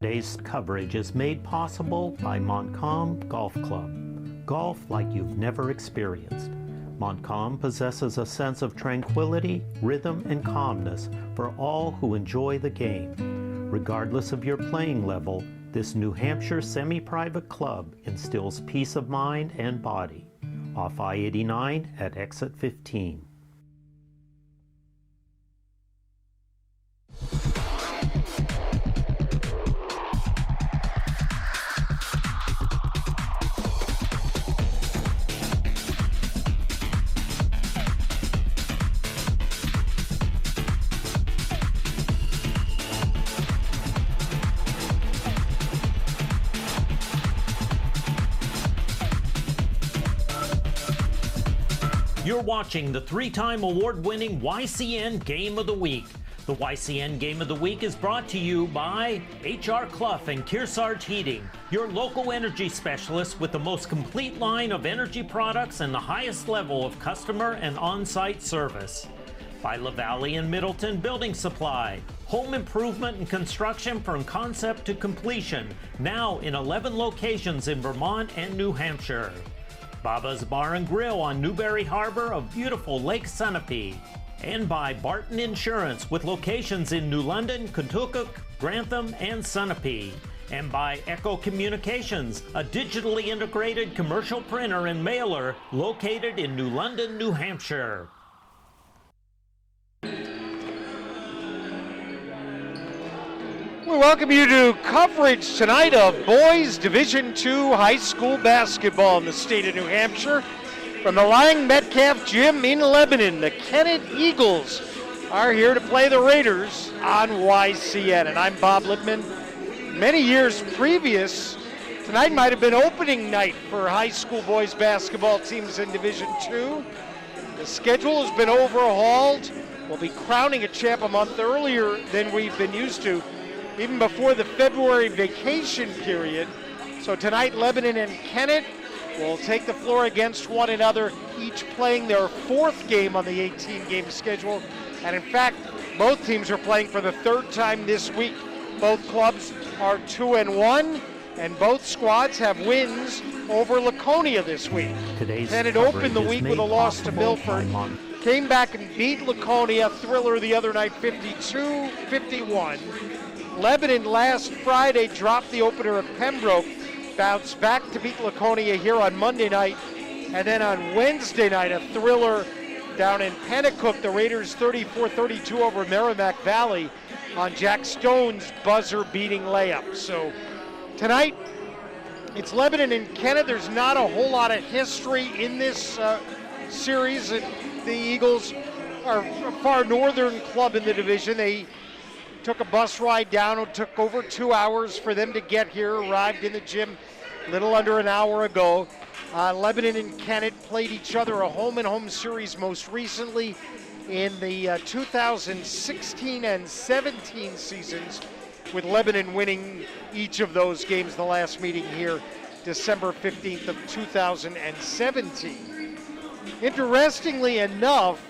Today's coverage is made possible by Montcalm Golf Club. Golf like you've never experienced. Montcalm possesses a sense of tranquility, rhythm, and calmness for all who enjoy the game. Regardless of your playing level, this New Hampshire semi-private club instills peace of mind and body. Off I-89 at exit 15. You're watching the three-time award-winning YCN Game of the Week. The YCN Game of the Week is brought to you by H.R. Clough and Kearsarge Heating, your local energy specialist with the most complete line of energy products and the highest level of customer and on-site service. By LaValle and Middleton Building Supply, home improvement and construction from concept to completion, now in 11 locations in Vermont and New Hampshire. Baba's Bar and Grill on Newberry Harbor of beautiful Lake Sunapee. And by Barton Insurance with locations in New London, Contoocook, Grantham, and Sunapee. And by Echo Communications, a digitally integrated commercial printer and mailer located in New London, New Hampshire. We welcome you to coverage tonight of boys Division II high school basketball in the state of New Hampshire. From the Lang Metcalf Gym in Lebanon, the Kennett Eagles are here to play the Raiders on YCN. And I'm Bob Lippman. Many years previous, tonight might have been opening night for high school boys basketball teams in Division II. The schedule has been overhauled. We'll be crowning a champ a month earlier than we've been used to, even before the February vacation period. So tonight, Lebanon and Kennett will take the floor against one another, each playing their fourth game on the 18-game schedule. And in fact, both teams are playing for the third time this week. Both clubs are 2-1, and both squads have wins over Laconia this week. Kennett opened the week with a loss to Milford, came back and beat Laconia, thriller the other night, 52-51. Lebanon last Friday dropped the opener at Pembroke, bounced back to beat Laconia here on Monday night, and then on Wednesday night, a thriller down in Pennacook, the Raiders 34-32 over Merrimack Valley on Jack Stone's buzzer-beating layup. So tonight, it's Lebanon and Kennett. There's not a whole lot of history in this series. The Eagles are a far northern club in the division. They took a bus ride down. It took over 2 hours for them to get here. Arrived in the gym a little under an hour ago. Lebanon and Kennett played each other a home-and-home series most recently in the 2016 and 17 seasons, with Lebanon winning each of those games. The last meeting here, December 15th of 2017. Interestingly enough,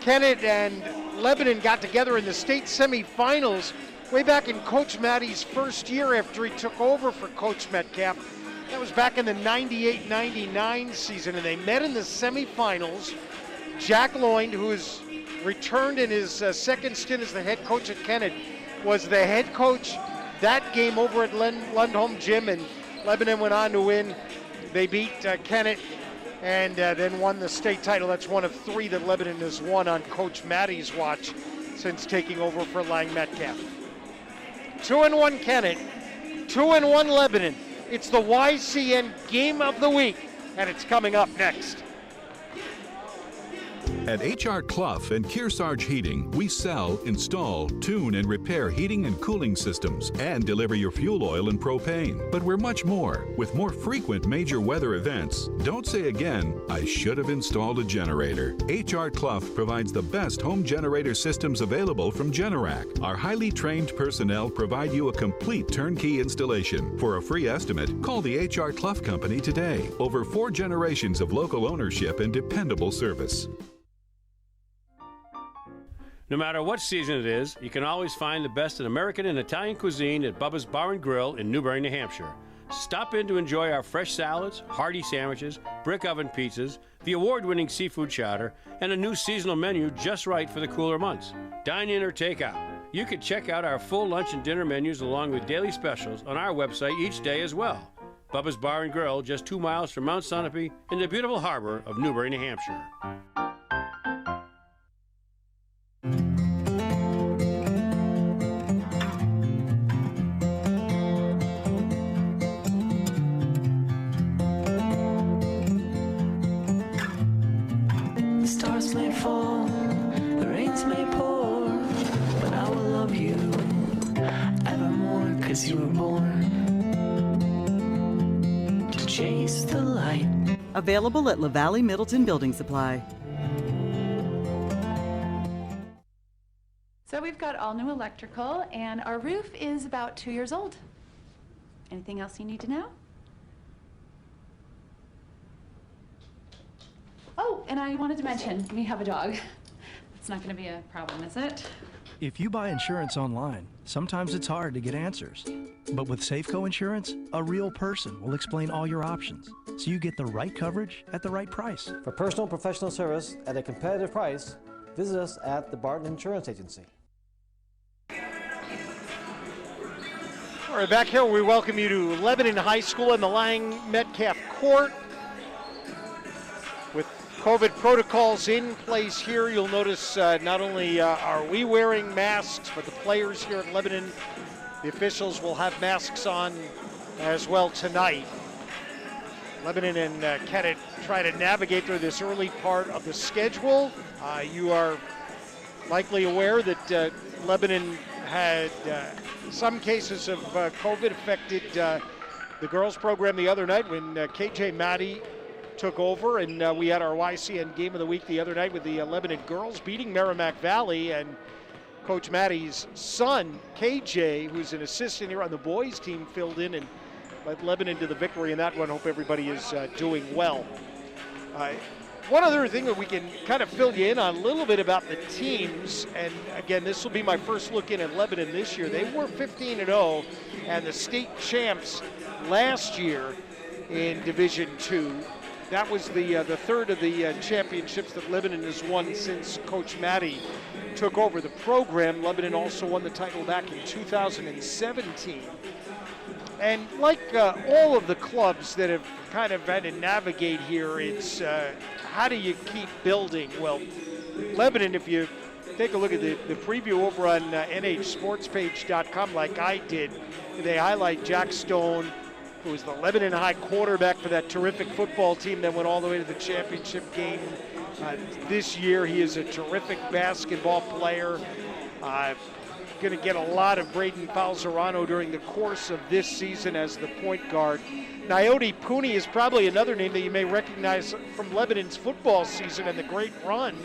Kennett and Lebanon got together in the state semifinals way back in Coach Matty's first year after he took over for Coach Metcalf. That was back in the 98-99 season, and they met in the semifinals. Jack Lloyd, who has returned in his second stint as the head coach at Kennett, was the head coach that game over at Lundholm Gym, and Lebanon went on to win. They beat Kennett and then won the state title. That's one of three that Lebanon has won on Coach Matty's watch since taking over for Lang Metcalf. 2-1 Kennett, 2-1 Lebanon. It's the YCN Game of the Week, and it's coming up next. At H.R. Clough and Kearsarge Heating, we sell, install, tune, and repair heating and cooling systems and deliver your fuel oil and propane. But we're much more. With more frequent major weather events, don't say again, I should have installed a generator. H.R. Clough provides the best home generator systems available from Generac. Our highly trained personnel provide you a complete turnkey installation. For a free estimate, call the H.R. Clough Company today. Over 4 generations of local ownership and dependable service. No matter what season it is, you can always find the best in American and Italian cuisine at Bubba's Bar and Grill in Newbury, New Hampshire. Stop in to enjoy our fresh salads, hearty sandwiches, brick oven pizzas, the award-winning seafood chowder, and a new seasonal menu just right for the cooler months. Dine in or take out. You can check out our full lunch and dinner menus along with daily specials on our website each day as well. Bubba's Bar and Grill, just 2 miles from Mount Sunapee in the beautiful harbor of Newbury, New Hampshire. The stars may fall, the rains may pour, but I will love you evermore, 'cause you were born to chase the light. Available at LaValle Middleton Building Supply. So we've got all new electrical, and our roof is about 2 years old. Anything else you need to know? Oh, and I wanted to mention, we have a dog. It's not going to be a problem, is it? If you buy insurance online, sometimes it's hard to get answers. But with Safeco Insurance, a real person will explain all your options, so you get the right coverage at the right price. For personal and professional service at a competitive price, visit us at the Barton Insurance Agency. All right, back here we welcome you to Lebanon High School in the Lang Metcalf Court. With COVID protocols in place here, you'll notice not only are we wearing masks, but the players here at Lebanon, the officials will have masks on as well tonight. Lebanon and Kennett try to navigate through this early part of the schedule. You are likely aware that Lebanon had some cases of COVID affected the girls program the other night when KJ Maddie took over, and we had our YCN game of the week the other night with the Lebanon girls beating Merrimack Valley, and Coach Maddie's son, KJ, who's an assistant here on the boys team, filled in and led Lebanon to the victory in that one. Hope everybody is doing well. One other thing that we can kind of fill you in on a little bit about the teams, and again, this will be my first look in at Lebanon this year. They were 15-0 and the state champs last year in Division II. That was the third of the championships that Lebanon has won since Coach Maddie took over the program. Lebanon also won the title back in 2017. And like all of the clubs that have kind of had to navigate here, it's how do you keep building? Well, Lebanon, if you take a look at the preview over on nhsportspage.com like I did, they highlight Jack Stone, who was the Lebanon High quarterback for that terrific football team that went all the way to the championship game this year. He is a terrific basketball player. Going to get a lot of Braden Falzerano during the course of this season as the point guard. Naoti Pooney is probably another name that you may recognize from Lebanon's football season and the great run.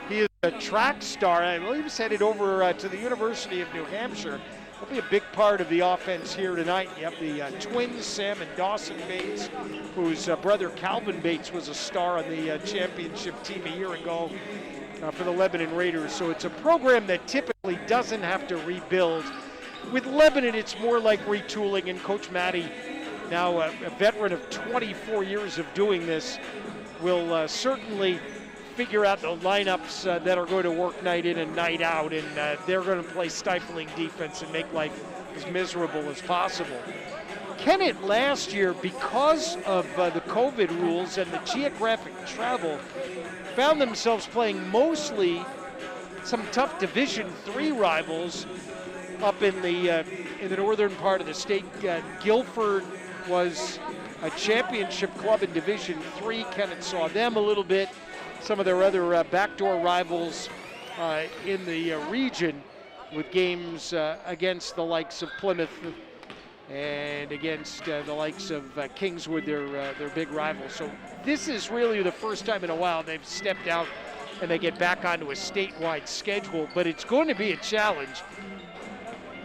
He is a track star. I believe he's headed over to the University of New Hampshire. He'll be a big part of the offense here tonight. You have the twins, Sam and Dawson Bates, whose brother Calvin Bates was a star on the championship team a year ago for the Lebanon Raiders. So it's a program that typically doesn't have to rebuild. With Lebanon, it's more like retooling, and Coach Maddie, now a veteran of 24 years of doing this, will certainly figure out the lineups that are going to work night in and night out, and they're going to play stifling defense and make life as miserable as possible. Kennett last year, because of the COVID rules and the geographic travel, found themselves playing mostly some tough Division III rivals up in the northern part of the state. Guilford was a championship club in Division III. Kennett saw them a little bit. Some of their other backdoor rivals in the region, with games against the likes of Plymouth and against the likes of Kingswood, their big rivals. So this is really the first time in a while they've stepped out and they get back onto a statewide schedule, but it's going to be a challenge.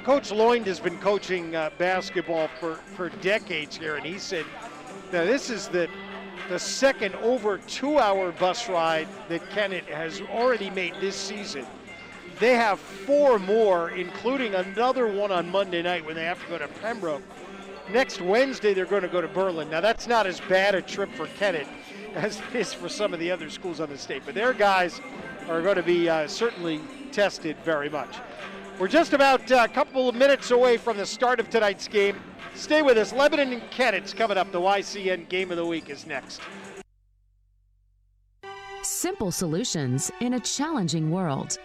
Coach Lloyd has been coaching basketball for decades here, and he said, now this is the second over 2-hour bus ride that Kennett has already made this season. They have 4 more, including another one on Monday night when they have to go to Pembroke. Next Wednesday, they're going to go to Berlin. Now, that's not as bad a trip for Kennett as it is for some of the other schools on the state, but their guys are going to be certainly tested very much. We're just about a couple of minutes away from the start of tonight's game. Stay with us. Lebanon and Kennett's coming up. The YCN Game of the Week is next. Simple solutions in a challenging world.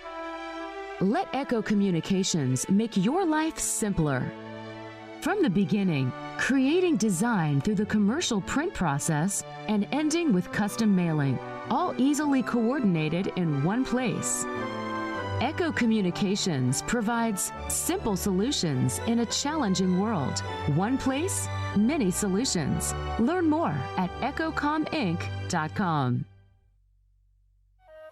Let Echo Communications make your life simpler. From the beginning, creating design through the commercial print process and ending with custom mailing, all easily coordinated in one place. Echo Communications provides simple solutions in a challenging world. One place, many solutions. Learn more at echocominc.com.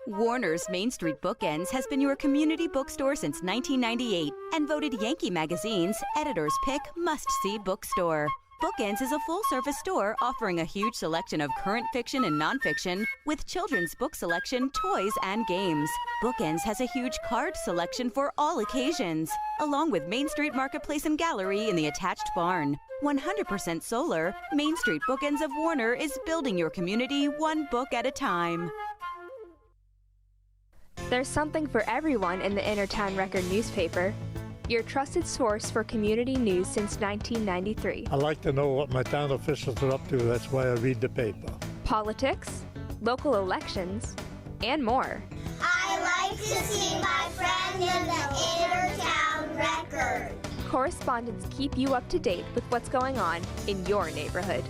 Warner's Main Street Bookends has been your community bookstore since 1998 and voted Yankee Magazine's Editor's Pick Must-See Bookstore. Bookends is a full-service store offering a huge selection of current fiction and nonfiction with children's book selection, toys, and games. Bookends has a huge card selection for all occasions, along with Main Street Marketplace and Gallery in the attached barn. 100% solar, Main Street Bookends of Warner is building your community one book at a time. There's something for everyone in the Innertown Record newspaper. Your trusted source for community news since 1993. I like to know what my town officials are up to. That's why I read the paper. Politics, local elections, and more. I like to see my friend in the Innertown Record. Correspondents keep you up to date with what's going on in your neighborhood.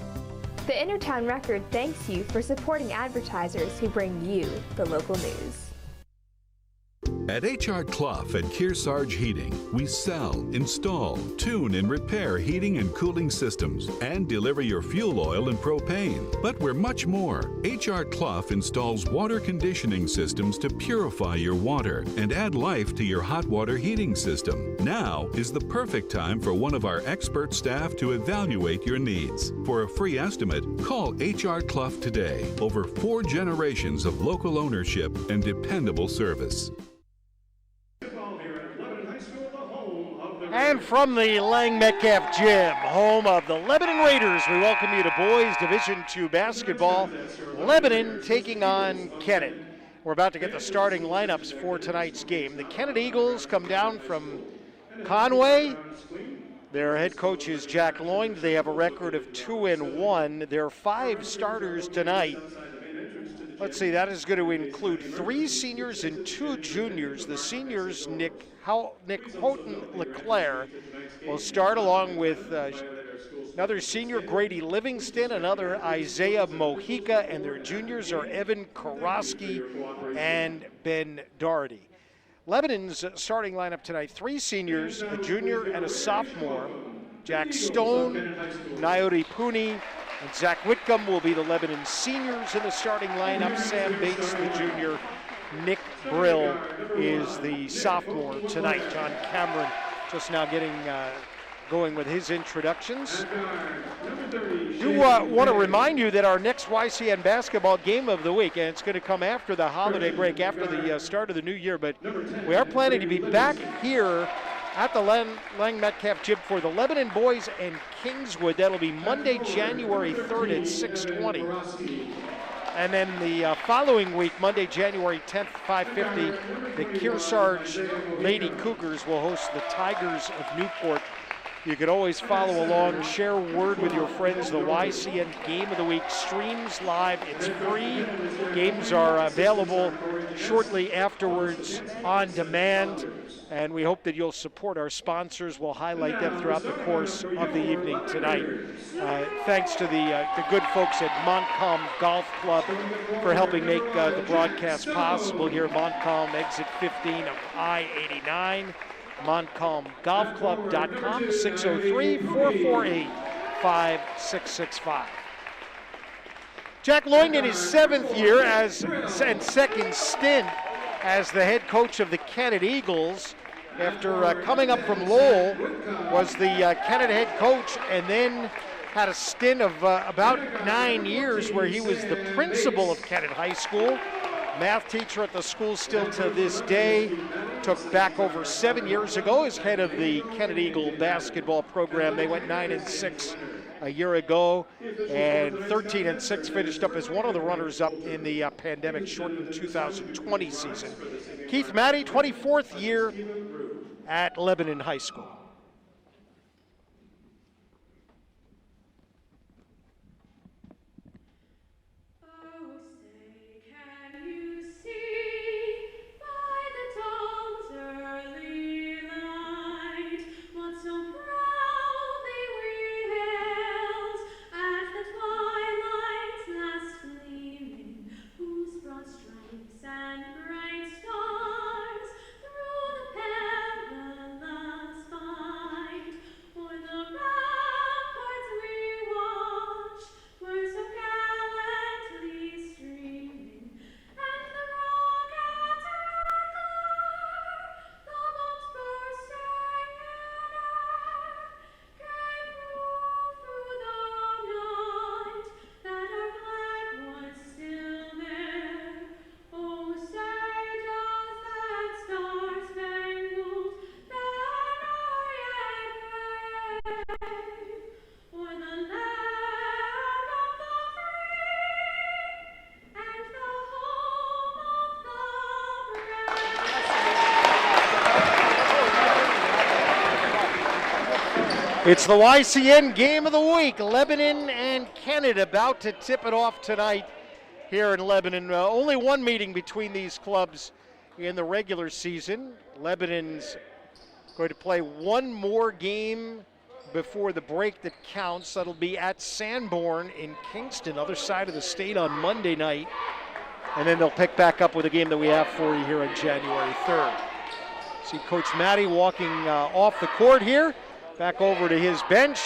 The Innertown Record thanks you for supporting advertisers who bring you the local news. At H.R. Clough and Kearsarge Heating, we sell, install, tune, and repair heating and cooling systems and deliver your fuel oil and propane. But we're much more. H.R. Clough installs water conditioning systems to purify your water and add life to your hot water heating system. Now is the perfect time for one of our expert staff to evaluate your needs. For a free estimate, call H.R. Clough today. Over 4 generations of local ownership and dependable service. And from the Lang Metcalf Gym, home of the Lebanon Raiders, we welcome you to Boys Division II basketball. Lebanon taking on Kennett. We're about to get the starting lineups for tonight's game. The Kennett Eagles come down from Conway. Their head coach is Jack Loynd. They have a record of 2-1. There are 5 starters tonight. Let's see, that is going to include 3 seniors and 2 juniors. The seniors, Nick Houghton LeClaire, will start along with another senior, Grady Livingston, another Isaiah Mojica, and their juniors are Evan Karosky and Ben Doherty. Lebanon's starting lineup tonight, 3 seniors, a junior and a sophomore. Jack Stone, Naomi Pooney, and Zach Whitcomb will be the Lebanon seniors in the starting lineup. Sam Bates, the junior. Nick Brill is the sophomore tonight. John Cameron just now getting going with his introductions. Do want to remind you that our next YCN basketball game of the week, and it's going to come after the holiday break, after the start of the new year, but we are planning to be back here at the Lang Metcalf Gym for the Lebanon boys and Kingswood. That'll be Monday, January 3rd at 6:20. And then the following week, Monday, January 10th, 5:50, the Kearsarge Lady Cougars will host the Tigers of Newport. You can always follow along, share word with your friends. The YCN Game of the Week streams live. It's free. Games are available shortly afterwards on demand. And we hope that you'll support our sponsors. We'll highlight them throughout the course of the evening tonight. Thanks to the good folks at Montcalm Golf Club for helping make the broadcast possible here at Montcalm, exit 15 of I-89. MontcalmGolfClub.com, 603-448-5665. Jack Loynd in his 7th year and second stint as the head coach of the Kennett Eagles. After coming up from Lowell, was the Kennett head coach, and then had a stint of about 9 years where he was the principal of Kennett High School, math teacher at the school still to this day. took back over 7 years ago as head of the Kennett Eagle basketball program. They went 9-6 a year ago, and 13-6 finished up as one of the runners-up in the pandemic-shortened 2020 season. Keith Maddie, 24th year at Lebanon High School. It's the YCN Game of the Week. Lebanon and Kennett about to tip it off tonight here in Lebanon. Only one meeting between these clubs in the regular season. Lebanon's going to play one more game before the break that counts. That'll be at Sanborn in Kingston, other side of the state, on Monday night. And then they'll pick back up with a game that we have for you here on January 3rd. See Coach Maddie walking off the court here. Back over to his bench.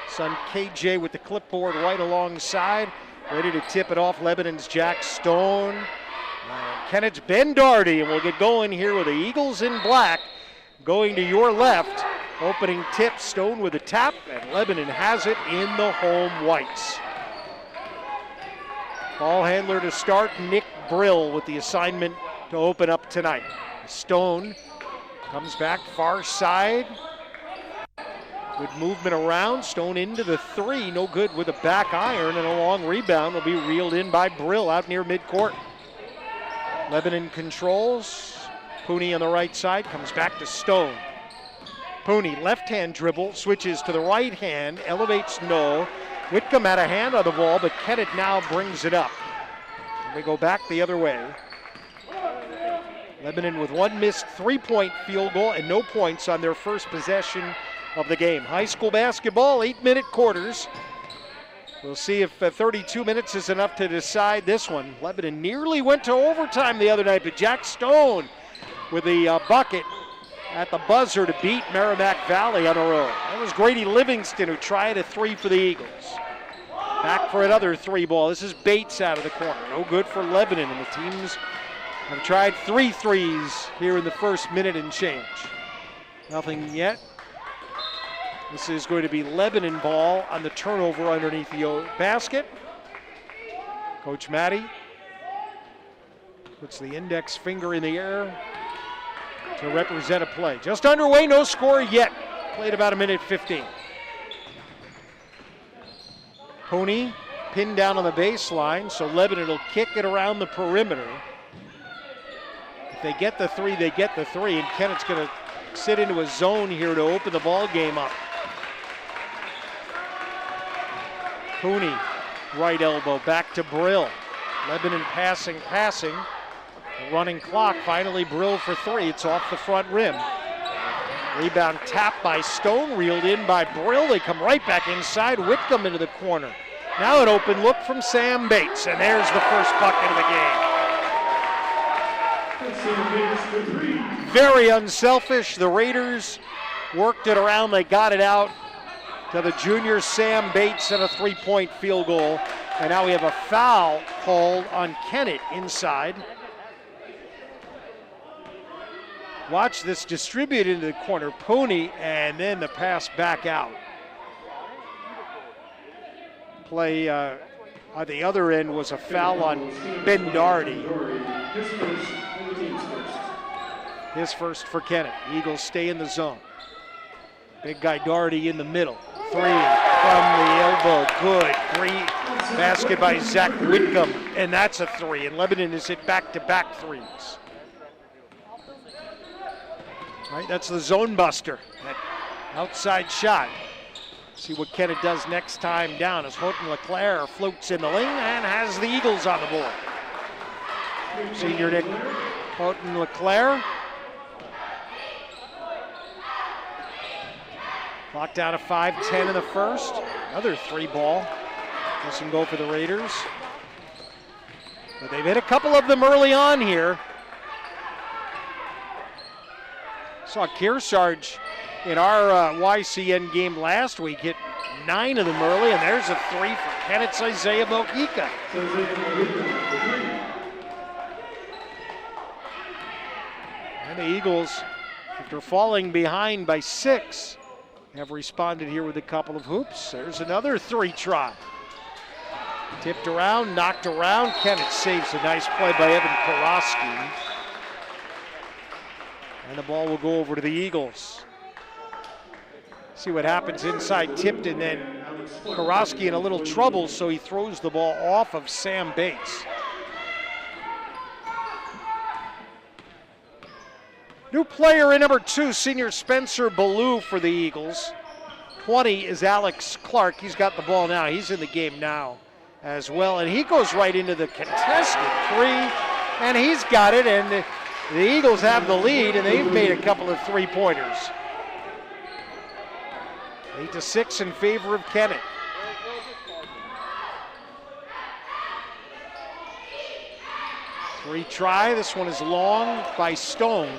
Son KJ with the clipboard right alongside. Ready to tip it off. Lebanon's Jack Stone. Kennett's Ben Darty. And we'll get going here with the Eagles in black. Going to your left. Opening tip, Stone with a tap. And Lebanon has it in the home whites. Ball handler to start, Nick Brill with the assignment to open up tonight. Stone comes back far side. Good movement around. Stone into the three. No good with a back iron, and a long rebound will be reeled in by Brill out near midcourt. Lebanon controls. Pooney on the right side comes back to Stone. Pooney, left-hand dribble, switches to the right hand, elevates no. Whitcomb had a hand on the ball, but Kennett now brings it up. And we go back the other way. Lebanon with one missed three-point field goal and no points on their first possession of the game. High school basketball, 8-minute quarters. We'll see if 32 minutes is enough to decide this one. Lebanon nearly went to overtime the other night, but Jack Stone with the bucket at the buzzer to beat Merrimack Valley on a roll. That was Grady Livingston who tried a three for the Eagles. Back for another three ball. This is Bates out of the corner. No good for Lebanon, and the teams have tried 3 threes here in the first minute and change. Nothing yet. This is going to be Lebanon ball on the turnover underneath the basket. Coach Maddie puts the index finger in the air to represent a play. Just underway, no score yet. Played about a minute 15. Pooney pinned down on the baseline, so Lebanon will kick it around the perimeter. If they get the three, they get the three, and Kennett's going to sit into a zone here to open the ball game up. Pooney, right elbow, back to Brill. Lebanon passing. The running clock, finally Brill for three. It's off the front rim. Rebound tapped by Stone, reeled in by Brill. They come right back inside. Whitcomb into the corner. Now an open look from Sam Bates, and there's the first bucket of the game. Very unselfish. The Raiders worked it around. They got it out to the junior Sam Bates and a three-point field goal. And now we have a foul called on Kennett inside. Watch this distribute into the corner. Pooney, and then the pass back out. Play on the other end was a foul on Ben Darty. His first for Kennett. Eagles stay in the zone. Big guy Doherty in the middle. 3 from the elbow. Good. Great basket by Zach Whitcomb. And that's a 3. And Lebanon has hit back-to-back threes. All right, that's the zone buster. That outside shot. See what Kennett does next time down as Houghton LeClaire floats in the lane and has the Eagles on the board. Senior Nick Houghton LeClaire. Clock down to 5:10 in the first. Another 3 ball. Doesn't go for the Raiders. But they've hit a couple of them early on here. Saw Kearsarge in our YCN game last week hit 9 of them early, and there's a 3 for Kennett's Isaiah Mojica. And the Eagles, after falling behind by 6, have responded here with a couple of hoops. There's another 3 try. Tipped around, knocked around. Kennett saves a nice play by Evan Koroski. And the ball will go over to the Eagles. See what happens inside, tipped, and then Koroski in a little trouble, so he throws the ball off of Sam Bates. New player in number 2, senior Spencer Ballou for the Eagles. 20 is Alex Clark. He's got the ball now. He's in the game now as well. And he goes right into the contested 3, and he's got it. And the Eagles have the lead, and they've made a couple of 3-pointers. 8-6 in favor of Kennett. Three try. This one is long by Stone.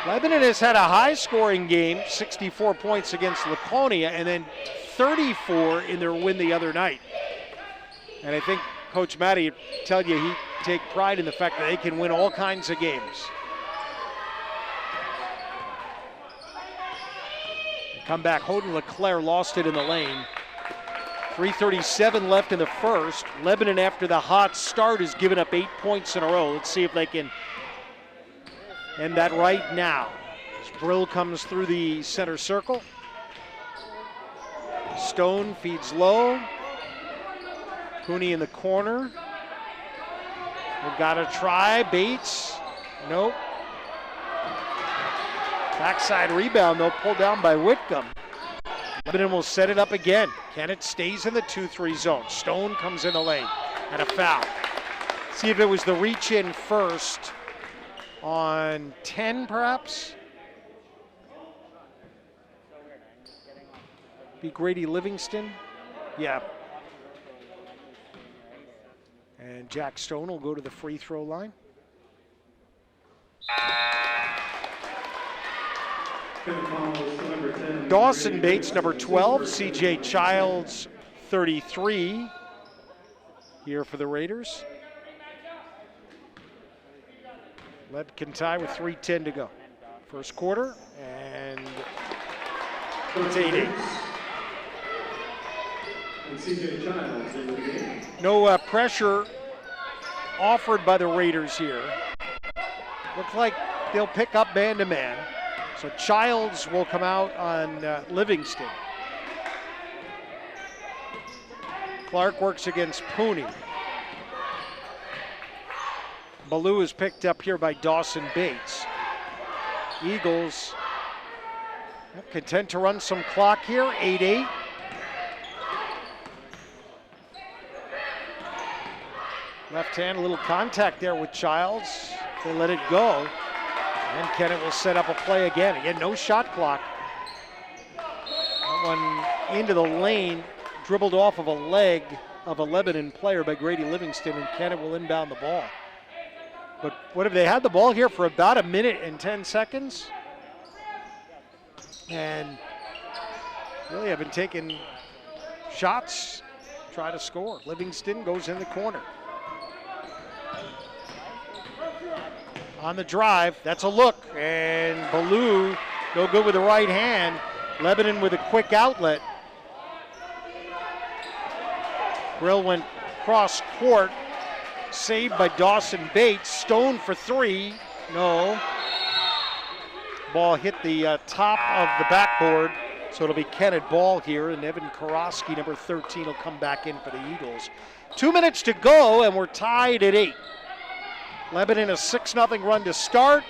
Lebanon has had a high-scoring game, 64 points against Laconia, and then 34 in their win the other night. And I think Coach Matty would tell you he'd take pride in the fact that they can win all kinds of games. Come back, Houghton LeClaire lost it in the lane. 3:37 left in the first. Lebanon, after the hot start, has given up 8 points in a row. Let's see if they can end that right now. As Brill comes through the center circle. Stone feeds low. Cooney in the corner. We've got to try. Bates. Nope. Backside rebound, though, pulled down by Whitcomb. Lebanon will set it up again. Kennett stays in the 2-3 zone. Stone comes in the lane and a foul. See if it was the reach in first on 10, perhaps. Be Grady Livingston. Yeah. And Jack Stone will go to the free throw line. Dawson Bates, number 12. C.J. Childs, 33, here for the Raiders. Led can tie with 3:10 to go. First quarter, and it's 8-8. No pressure offered by the Raiders here. Looks like they'll pick up man-to-man. So Childs will come out on Livingston. Clark works against Pooney. Ballou is picked up here by Dawson Bates. Eagles content to run some clock here, 8-8. Left hand, a little contact there with Childs. They let it go. And Kennett will set up a play again. Again, no shot clock. That one into the lane, dribbled off of a leg of a Lebanon player by Grady Livingston, and Kennett will inbound the ball. But what have they had the ball here for about 1 minute and 10 seconds? And really have been taking shots, try to score. Livingston goes in the corner. On the drive, that's a look, and Ballou no good with the right hand. Lebanon with a quick outlet. Brill went cross court, saved by Dawson Bates. Stone for 3, No. Ball hit the top of the backboard, so it'll be Kennett ball here, and Evan Karofsky, number 13, will come back in for the Eagles. 2 minutes to go, and we're tied at 8. Lebanon a 6-0 run to start.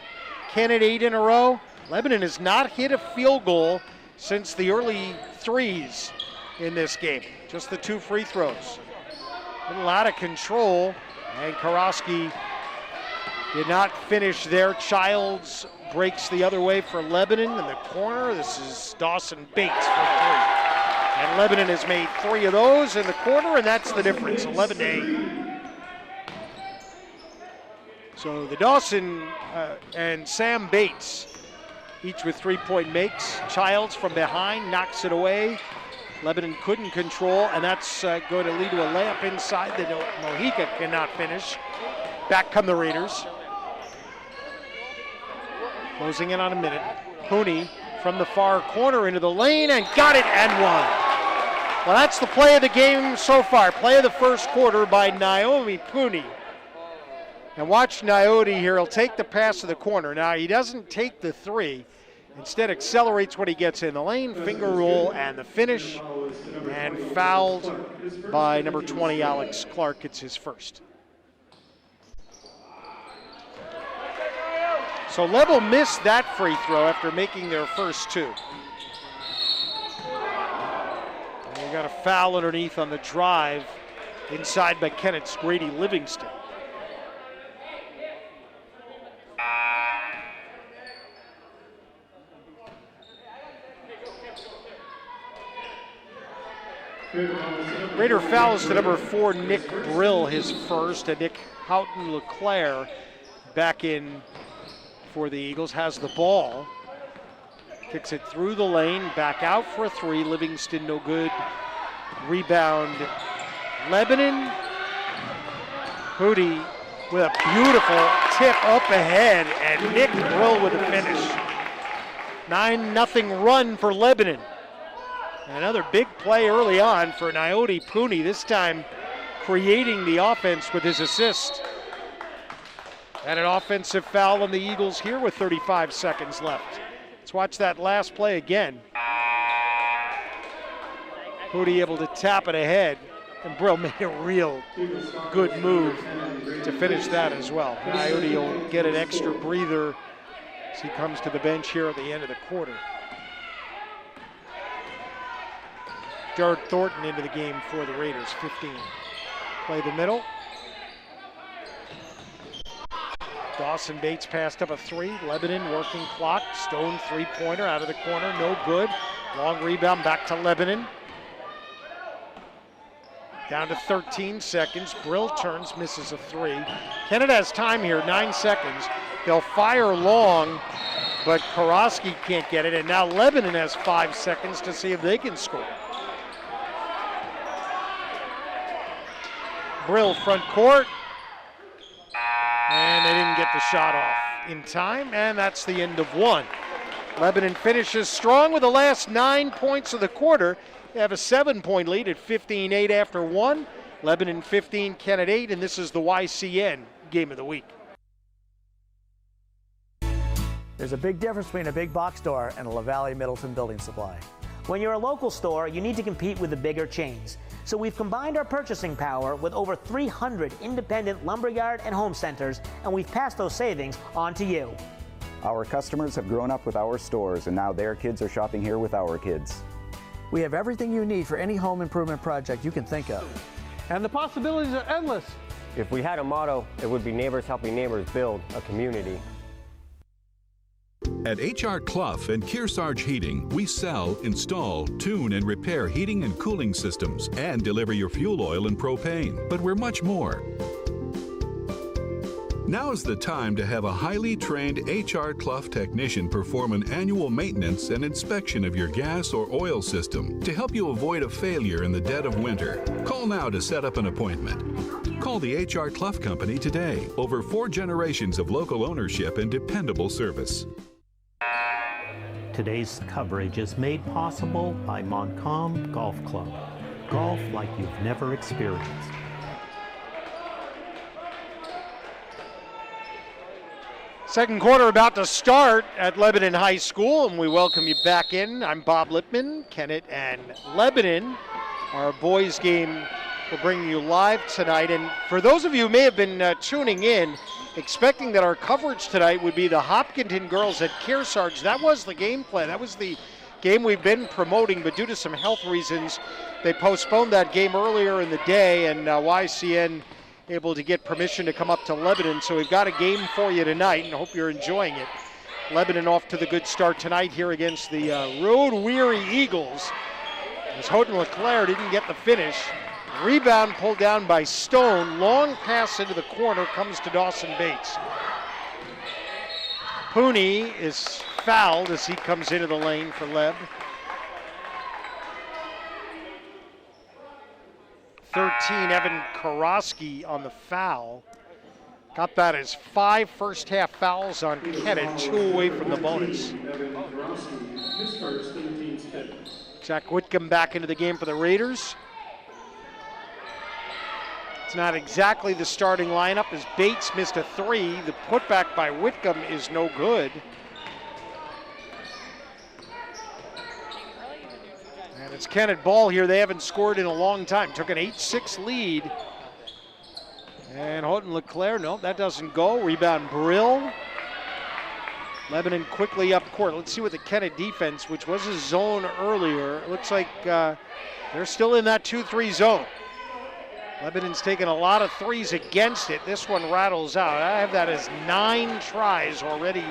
Kennett 8 in a row. Lebanon has not hit a field goal since the early threes in this game. Just the 2 free throws. A little out of control, and Karofsky did not finish there. Childs breaks the other way for Lebanon in the corner. This is Dawson Bates for 3. And Lebanon has made 3 of those in the corner, and that's the difference, 11-8. So the Dawson and Sam Bates, each with 3-point makes. Childs from behind knocks it away. Lebanon couldn't control, and that's going to lead to a layup inside that Mojica cannot finish. Back come the Raiders. Closing in on a minute. Pooney from the far corner into the lane and got it and won. Well, that's the play of the game so far. Play of the first quarter by Naomi Pooney. And watch Naoti here. He'll take the pass to the corner. Now, he doesn't take the 3. Instead, accelerates when he gets in the lane. Finger roll and the finish. And fouled by number 20, Alex Clark. It's his first. So Level missed that free throw after making their first 2. And we got a foul underneath on the drive inside by Kennett's Grady Livingston. Raider fouls to number 4, Nick Brill, his first, and Nick Houghton LeClaire back in for the Eagles, has the ball. Kicks it through the lane, back out for a 3. Livingston no good. Rebound, Lebanon. Hootie with a beautiful tip up ahead, and Nick Brill with a finish. 9-0 run for Lebanon. Another big play early on for Naoti Pooney, this time creating the offense with his assist. And an offensive foul on the Eagles here with 35 seconds left. Let's watch that last play again. Pooney able to tap it ahead, and Brill made a real good move to finish that as well. Naoti will get an extra breather as he comes to the bench here at the end of the quarter. Jared Thornton into the game for the Raiders, 15. Play the middle. Dawson Bates passed up a 3. Lebanon working clock. Stone 3-pointer out of the corner, no good. Long rebound back to Lebanon. Down to 13 seconds. Brill turns, misses a 3. Kennett has time here, 9 seconds. They'll fire long, but Karofsky can't get it. And now Lebanon has 5 seconds to see if they can score. Brill front court. And they didn't get the shot off in time, and that's the end of 1. Lebanon finishes strong with the last 9 points of the quarter. They have a 7-point lead at 15-8 after 1. Lebanon 15, Kennett 8, and this is the YCN Game of the Week. There's a big difference between a big box store and a LaValle Middleton building supply. When you're a local store, you need to compete with the bigger chains. So we've combined our purchasing power with over 300 independent lumberyard and home centers, and we've passed those savings on to you. Our customers have grown up with our stores, and now their kids are shopping here with our kids. We have everything you need for any home improvement project you can think of. And the possibilities are endless. If we had a motto, it would be neighbors helping neighbors build a community. At H.R. Clough and Kearsarge Heating, we sell, install, tune, and repair heating and cooling systems and deliver your fuel oil and propane. But we're much more. Now is the time to have a highly trained H.R. Clough technician perform an annual maintenance and inspection of your gas or oil system to help you avoid a failure in the dead of winter. Call now to set up an appointment. Call the H.R. Clough Company today. Over 4 generations of local ownership and dependable service. Today's coverage is made possible by Montcalm Golf Club. Golf like you've never experienced. Second quarter about to start at Lebanon High School, and we welcome you back in. I'm Bob Lippman. Kennett and Lebanon, our boys game, we're bringing you live tonight. And for those of you who may have been tuning in, expecting that our coverage tonight would be the Hopkinton girls at Kearsarge, that was the game plan. That was the game we've been promoting, but due to some health reasons, they postponed that game earlier in the day, and YCN able to get permission to come up to Lebanon. So we've got a game for you tonight, and hope you're enjoying it. Lebanon off to the good start tonight here against the road-weary Eagles, as Houghton LeClaire didn't get the finish. Rebound pulled down by Stone. Long pass into the corner comes to Dawson Bates. Pooney is fouled as he comes into the lane for Leb. 13, Evan Karosky on the foul. Got that as 5 first half fouls on Kennett, 2 away from the bonus. Zach Whitcomb back into the game for the Raiders. It's not exactly the starting lineup as Bates missed a 3. The putback by Whitcomb is no good. And it's Kennett ball here. They haven't scored in a long time. Took an 8-6 lead. And Houghton LeClaire, no, that doesn't go. Rebound Brill. Lebanon quickly up court. Let's see what the Kennett defense, which was a zone earlier. It looks like they're still in that 2-3 zone. Lebanon's taken a lot of threes against it. This one rattles out. I have that as 9 tries already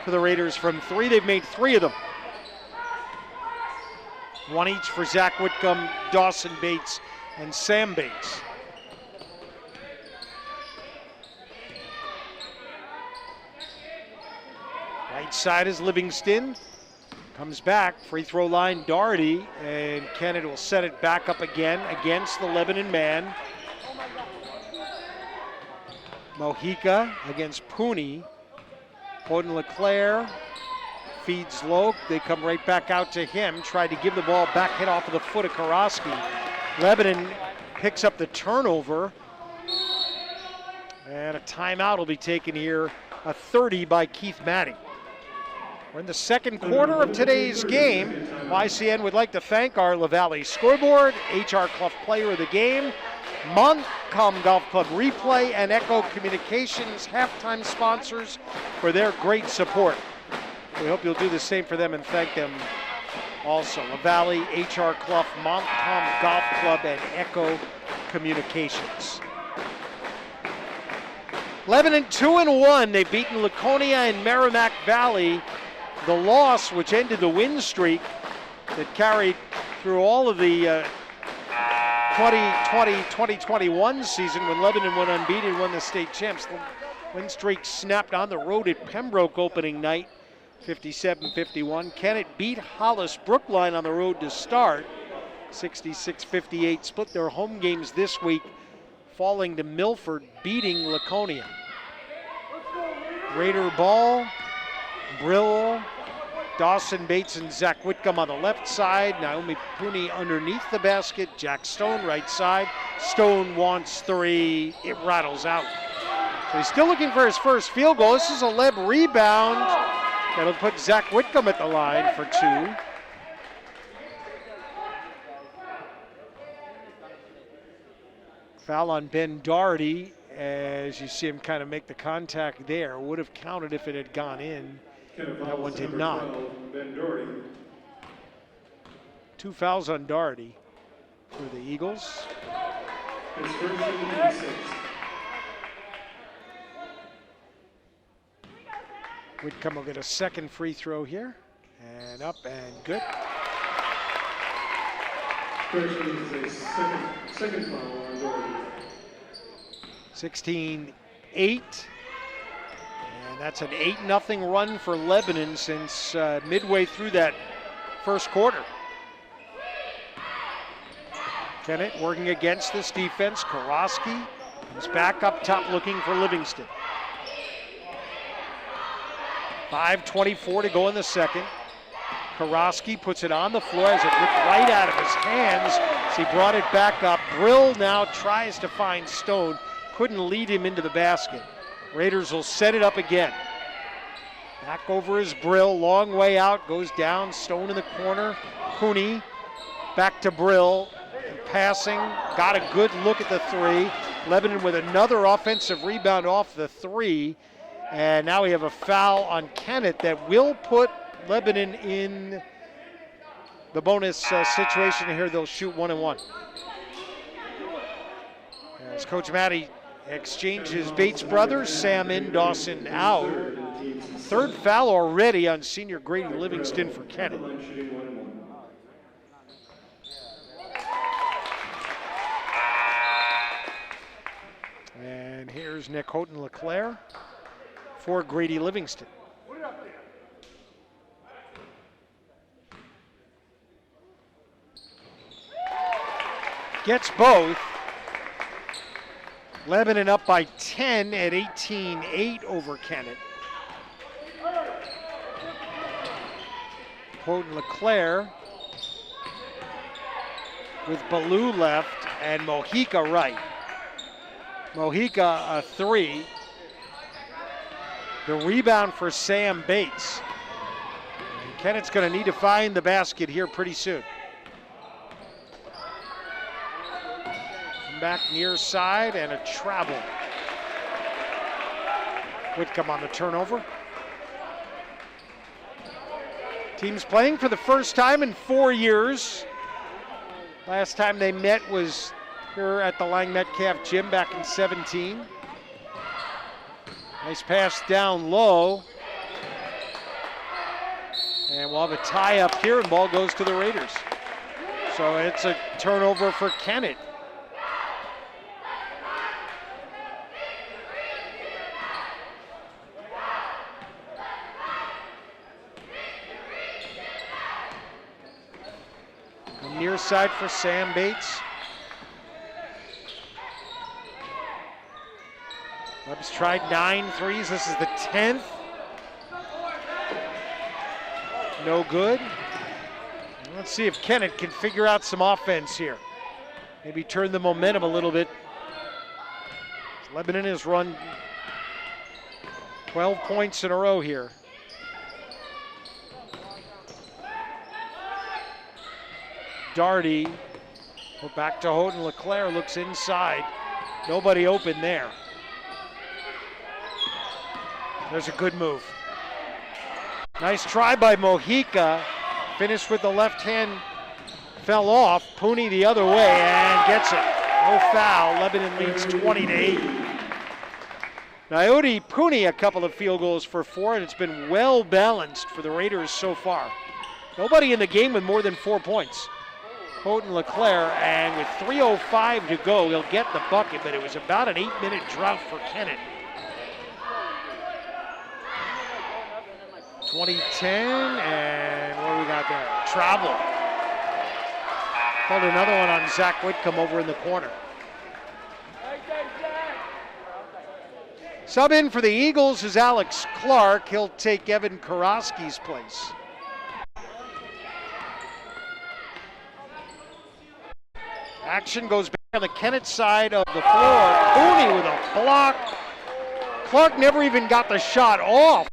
for the Raiders from 3. They've made 3 of them. 1 each for Zach Whitcomb, Dawson Bates, and Sam Bates. Right side is Livingston. Comes back, free throw line, Doherty, and Kennett will set it back up again against the Lebanon man. Mojica against Pooney. Houghton LeClaire feeds low. They come right back out to him. Tried to give the ball back, hit off of the foot of Karosky. Lebanon picks up the turnover. And a timeout will be taken here. A 30 by Keith Matty. We're in the second quarter of today's game. YCN would like to thank our LaValle scoreboard, HR Clough Player of the Game, Montcalm Golf Club Replay, and Echo Communications halftime sponsors for their great support. We hope you'll do the same for them and thank them also. LaValle, HR Clough, Montcalm Golf Club, and Echo Communications. Lebanon 2-1. They've beaten Laconia and Merrimack Valley. The loss, which ended the win streak that carried through all of the 2020-2021 season when Lebanon went unbeaten, won the state champs. The win streak snapped on the road at Pembroke opening night, 57-51. Kennett beat Hollis Brookline on the road to start, 66-58. Split their home games this week, falling to Milford, beating Laconia. Raider ball. Brill, Dawson Bates, and Zach Whitcomb on the left side. Naomi Pooney underneath the basket. Jack Stone right side. Stone wants 3. It rattles out. So he's still looking for his first field goal. This is a Leb rebound. That'll put Zach Whitcomb at the line for 2. Foul on Ben Doherty, as you see him kind of make the contact there. Would have counted if it had gone in. That one did not. 2 fouls on Doherty for the Eagles. Whitcomb will get a second free throw here. And up and good. Second foul on Doherty. 16-8. And that's an 8-0 run for Lebanon since midway through that first quarter. Kennett working against this defense. Karosky comes back up top looking for Livingston. 5:24 to go in the second. Karosky puts it on the floor as it ripped right out of his hands as he brought it back up. Brill now tries to find Stone. Couldn't lead him into the basket. Raiders will set it up again. Back over his Brill, long way out, goes down, Stone in the corner. Cooney back to Brill, passing, got a good look at the three. Lebanon with another offensive rebound off the three. And now we have a foul on Kennett that will put Lebanon in the bonus situation here. They'll shoot 1-1. As Coach Matty exchanges Bates brothers, Sam in, Dawson out. Third foul already on senior Grady Livingston for Kennett. And here's Nick Houghton-LeClaire for Grady Livingston. Gets both. Lebanon up by 10 at 18-8 over Kennett. Houghton-LeClaire with Ballou left and Mojica right. Mojica a three. The rebound for Sam Bates. And Kennett's going to need to find the basket here pretty soon. Back near side and a travel. Whitcomb on the turnover. Teams playing for the first time in 4 years. Last time they met was here at the Lang Metcalf Gym back in 17. Nice pass down low. And we'll have a tie up here and ball goes to the Raiders. So it's a turnover for Kennett. Near side for Sam Bates. Webb's tried 9 threes. This is the 10th. No good. Let's see if Kennett can figure out some offense here. Maybe turn the momentum a little bit. Lebanon has run 12 points in a row here. Darty, back to Houghton-LeClaire, looks inside. Nobody open there. There's a good move. Nice try by Mojica. Finished with the left hand, fell off. Pooney the other way and gets it. No foul. Lebanon leads 20-8. Naoti Pooney a couple of field goals for 4, and it's been well balanced for the Raiders so far. Nobody in the game with more than 4 points. Houghton-LeClaire, and with 3:05 to go, he'll get the bucket, but it was about an 8-minute drought for Kennett. 2010, and what do we got there? Travel. Called another one on Zach Whitcomb over in the corner. Sub in for the Eagles is Alex Clark. He'll take Evan Karofsky's place. Action goes back on the Kennett side of the floor. Cooney with a block. Clark never even got the shot off.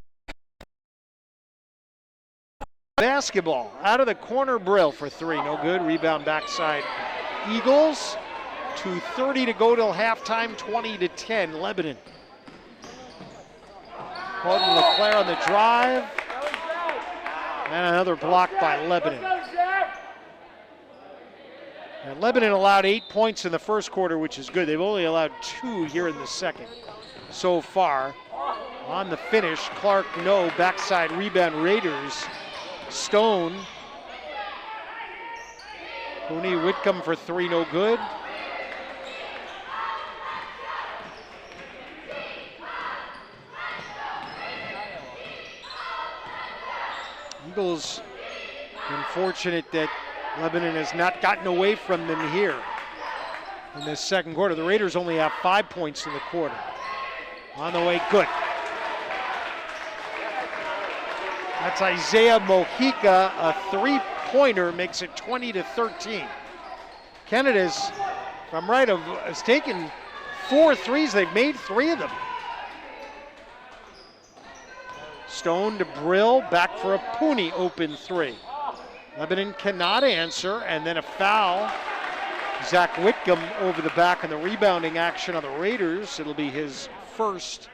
Basketball out of the corner. Brill for 3. No good. Rebound backside. Eagles. 2:30 to go till halftime. 20-10. Lebanon. Houghton-LeClaire on the drive. And another block by Lebanon. And Lebanon allowed 8 points in the first quarter, which is good. They've only allowed 2 here in the second so far. On the finish, Clark, no. Backside rebound, Raiders. Stone. Cooney Whitcomb for 3, no good. Eagles unfortunate that Lebanon has not gotten away from them here in this second quarter. The Raiders only have 5 points in the quarter. On the way, good. That's Isaiah Mojica, a 3-pointer, makes it 20-13. Kennett is, if I'm right, has taken 4 threes. They've made 3 of them. Stone to Brill, back for a Pooney open three. Lebanon cannot answer, and then a foul. Zach Whitcomb over the back on the rebounding action on the Raiders. It'll be his first.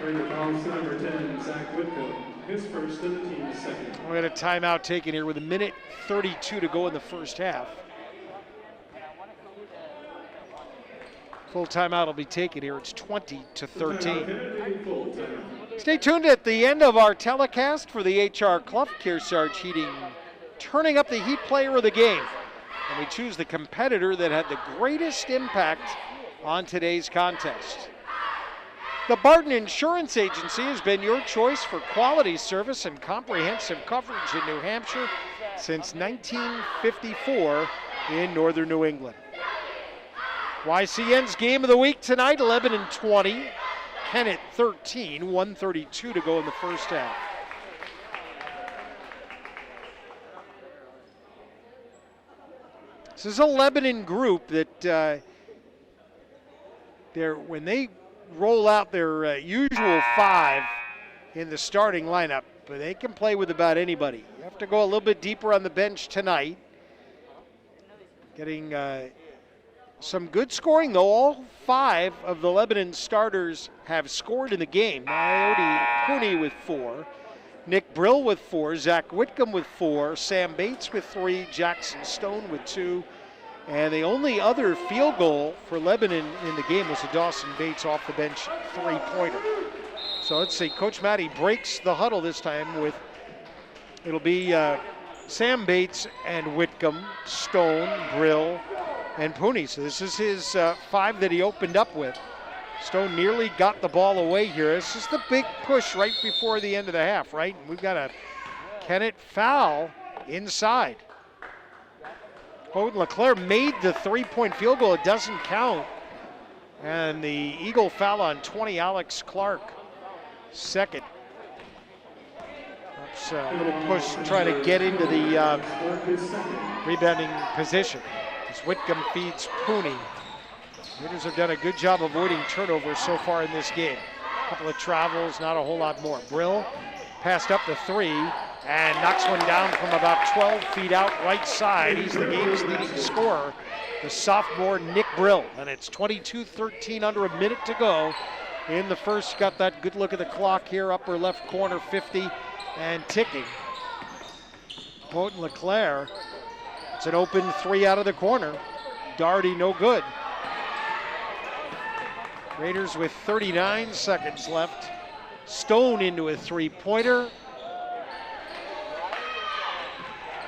Raider fouls to number 10, Zach Whitcomb. His first and the team's second. We got a timeout taken here with 1:32 to go in the first half. Full timeout will be taken here. It's 20-13. Stay tuned at the end of our telecast for the H.R. Clough Kearsarge Heating turning up the heat player of the game. And we choose the competitor that had the greatest impact on today's contest. The Barton Insurance Agency has been your choice for quality service and comprehensive coverage in New Hampshire since 1954 in northern New England. YCN's game of the week tonight, Lebanon 20, Kennett 13, 1:32 to go in the first half. This is a Lebanon group that when they roll out their usual five in the starting lineup, but they can play with about anybody. You have to go a little bit deeper on the bench tonight. Getting some good scoring, though. All five of the Lebanon starters have scored in the game. Naody Pooney with 4, Nick Brill with 4, Zach Whitcomb with 4, Sam Bates with 3, Jackson Stone with 2. And the only other field goal for Lebanon in the game was a Dawson Bates off the bench three-pointer. So let's see, Coach Matty breaks the huddle this time with, it'll be Sam Bates and Whitcomb, Stone, Brill, and Pooney. So this is his 5 that he opened up with. Stone nearly got the ball away here. This is the big push right before the end of the half, right? We've got a Kennett foul inside. Bowden LeClaire made the three-point field goal. It doesn't count. And the Eagle foul on 20, Alex Clark, second. That's a little push to try to get into the rebounding position. As Whitcomb feeds Pooney. Raiders have done a good job avoiding turnovers so far in this game. A couple of travels, not a whole lot more. Brill passed up the 3 and knocks one down from about 12 feet out right side. He's the game's leading scorer, the sophomore Nick Brill. And it's 22-13, under a minute to go in the first. Got that good look at the clock here, upper left corner, 50 and ticking. Bowden LeClaire, it's an open 3 out of the corner. Doherty no good. Raiders with 39 seconds left. Stone into a three-pointer.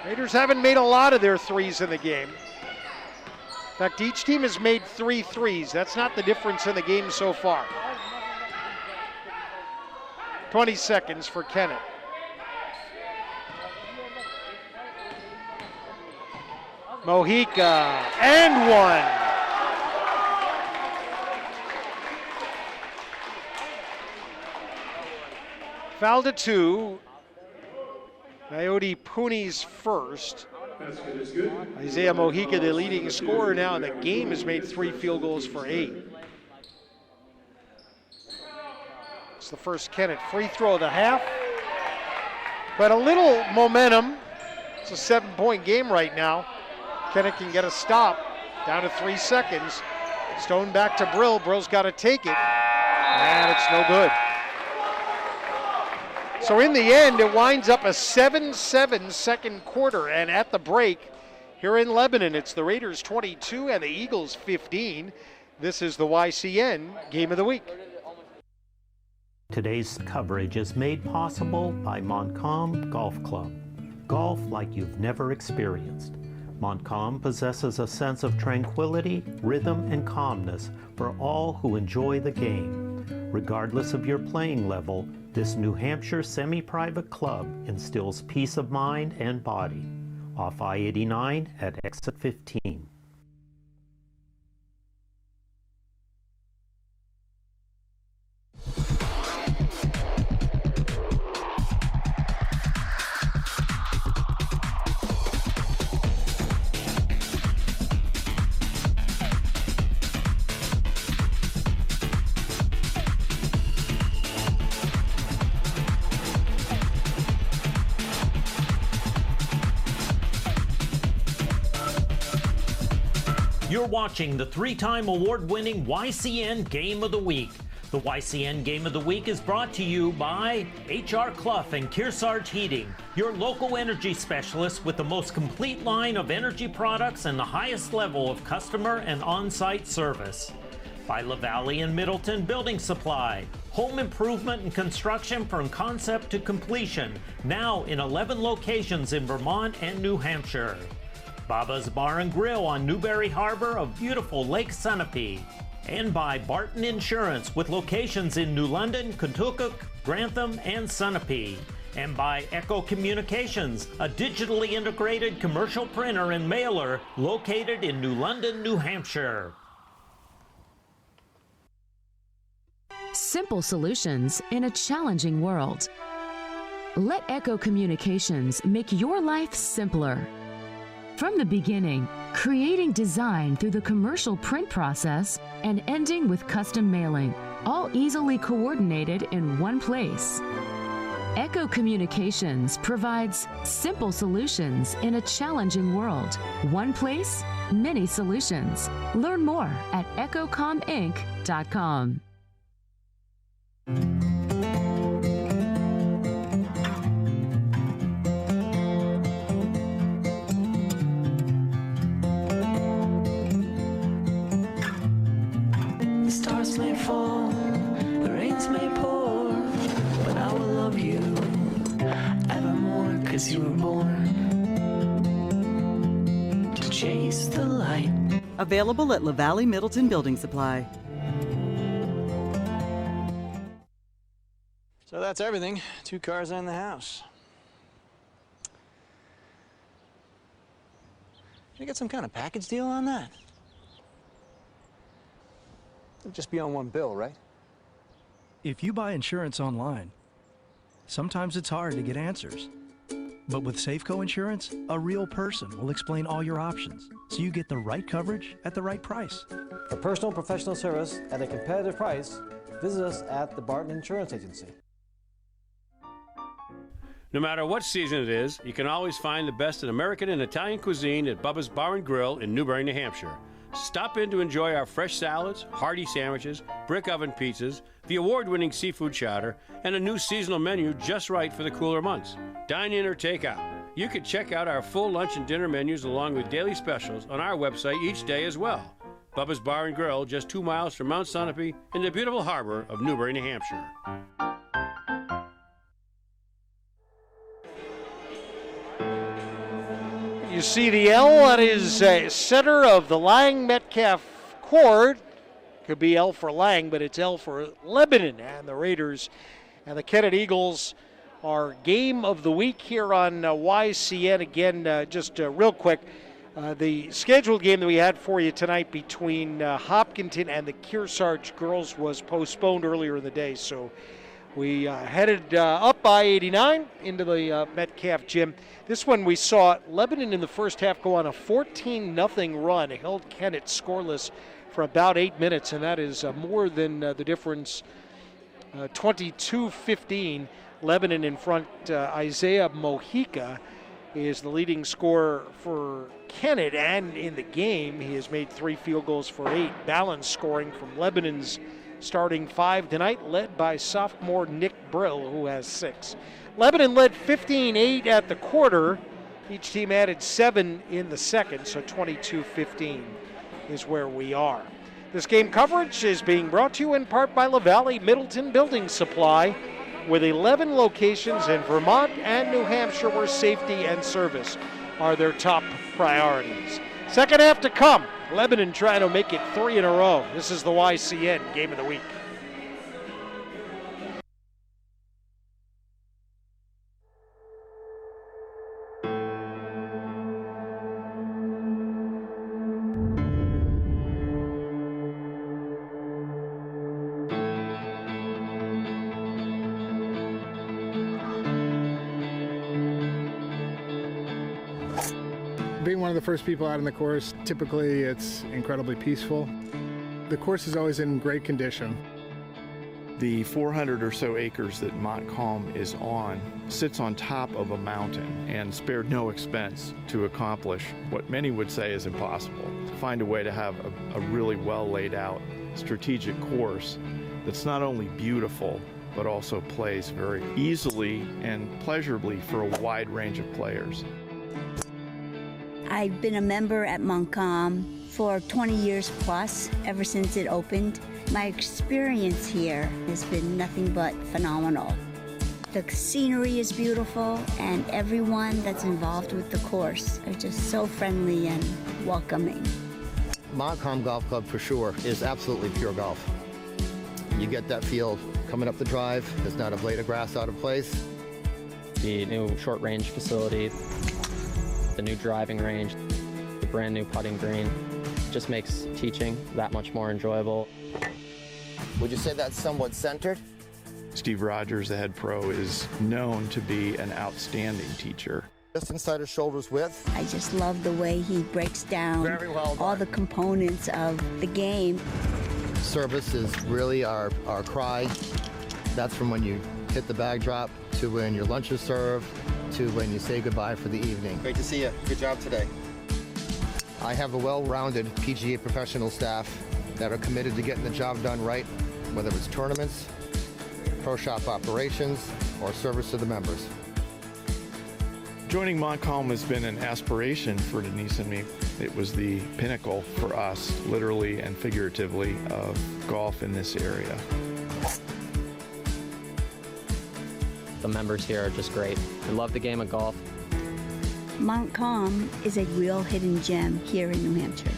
Raiders haven't made a lot of their threes in the game. In fact, each team has made 3 threes. That's not the difference in the game so far. 20 seconds for Kennett. Mojica, and 1. Foul to 2. Naody Pooney's first. Isaiah Mojica, the leading scorer now in the game, has made 3 field goals for 8. It's the first Kennett free throw of the half. But a little momentum. It's a 7-point game right now. Kennett can get a stop. Down to 3 seconds. Stone back to Brill. Brill's got to take it. And it's no good. So in the end, it winds up a 7-7 second quarter. And at the break, here in Lebanon, it's the Raiders 22 and the Eagles 15. This is the YCN Game of the Week. Today's coverage is made possible by Montcalm Golf Club. Golf like you've never experienced. Montcalm possesses a sense of tranquility, rhythm, and calmness for all who enjoy the game. Regardless of your playing level, this New Hampshire semi-private club instills peace of mind and body. Off I-89 at exit 15. You're watching the 3-time award-winning YCN Game of the Week. The YCN Game of the Week is brought to you by H.R. Clough and Kearsarge Heating, your local energy specialist with the most complete line of energy products and the highest level of customer and on-site service. By LaValle and Middleton Building Supply, home improvement and construction from concept to completion, now in 11 locations in Vermont and New Hampshire. Baba's Bar and Grill on Newberry Harbor of beautiful Lake Sunapee. And by Barton Insurance with locations in New London, Contoocook, Grantham, and Sunapee. And by Echo Communications, a digitally integrated commercial printer and mailer located in New London, New Hampshire. Simple solutions in a challenging world. Let Echo Communications make your life simpler. From the beginning, creating design through the commercial print process and ending with custom mailing, all easily coordinated in one place. Echo Communications provides simple solutions in a challenging world. One place, many solutions. Learn more at echocominc.com. The stars may fall, the rains may pour, but I will love you evermore, 'cause you were born to chase the light. Available at LaValle Middleton Building Supply. So that's everything. 2 cars and the house. You get some kind of package deal on that? It'll just be on one bill, right? If you buy insurance online, sometimes it's hard to get answers. But with Safeco Insurance, a real person will explain all your options so you get the right coverage at the right price. For personal and professional service at a competitive price, visit us at the Barton Insurance Agency. No matter what season it is, you can always find the best in American and Italian cuisine at Bubba's Bar and Grill in Newberry, New Hampshire. Stop in to enjoy our fresh salads, hearty sandwiches, brick oven pizzas, the award-winning seafood chowder, and a new seasonal menu just right for the cooler months. Dine in or take out. You can check out our full lunch and dinner menus along with daily specials on our website each day as well. Bubba's Bar and Grill, just 2 miles from Mount Sunapee in the beautiful harbor of Newberry, New Hampshire. You see the L that is center of the Lang Metcalf court. Could be L for Lang, but it's L for Lebanon. And the Raiders and the Kennett Eagles are game of the week here on YCN. Again, just real quick, the scheduled game that we had for you tonight between Hopkinton and the Kearsarge girls was postponed earlier in the day. So we headed up I-89 into the Metcalf gym. This one we saw Lebanon in the first half go on a 14-0 run. It held Kennett scoreless for about 8 minutes, and that is more than the difference. 22-15, Lebanon in front. Isaiah Mojica is the leading scorer for Kennett, and in the game he has made 3 field goals for 8. Balance scoring from Lebanon's starting 5 tonight, led by sophomore Nick Brill, who has 6. Lebanon led 15-8 at the quarter. Each team added 7 in the second, so 22-15 is where we are. This game coverage is being brought to you in part by LaValle Middleton Building Supply, with 11 locations in Vermont and New Hampshire where safety and service are their top priorities. Second half to come. Lebanon trying to make it 3 in a row. This is the YCN Game of the Week. Being one of the first people out on the course, typically it's incredibly peaceful. The course is always in great condition. The 400 or so acres that Montcalm is on sits on top of a mountain and spared no expense to accomplish what many would say is impossible: to find a way to have a really well laid out strategic course that's not only beautiful but also plays very easily and pleasurably for a wide range of players. I've been a member at Montcalm for 20 years plus, ever since it opened. My experience here has been nothing but phenomenal. The scenery is beautiful, and everyone that's involved with the course are just so friendly and welcoming. Montcalm Golf Club for sure is absolutely pure golf. You get that feel coming up the drive. There's not a blade of grass out of place. The new short range facility, the new driving range, the brand new putting green just makes teaching that much more enjoyable. Would you say that's somewhat centered? Steve Rogers, the head pro, is known to be an outstanding teacher. Just inside his shoulder's width. I just love the way he breaks down all the components of the game. Service is really our cry. That's from when you hit the bag drop to when your lunch is served to when you say goodbye for the evening. Great to see you. Good job today. I have a well-rounded PGA professional staff that are committed to getting the job done right, whether it's tournaments, pro shop operations, or service to the members. Joining Montcalm has been an aspiration for Denise and me. It was the pinnacle for us, literally and figuratively, of golf in this area. The members here are just great. We love the game of golf. Montcalm is a real hidden gem here in New Hampshire.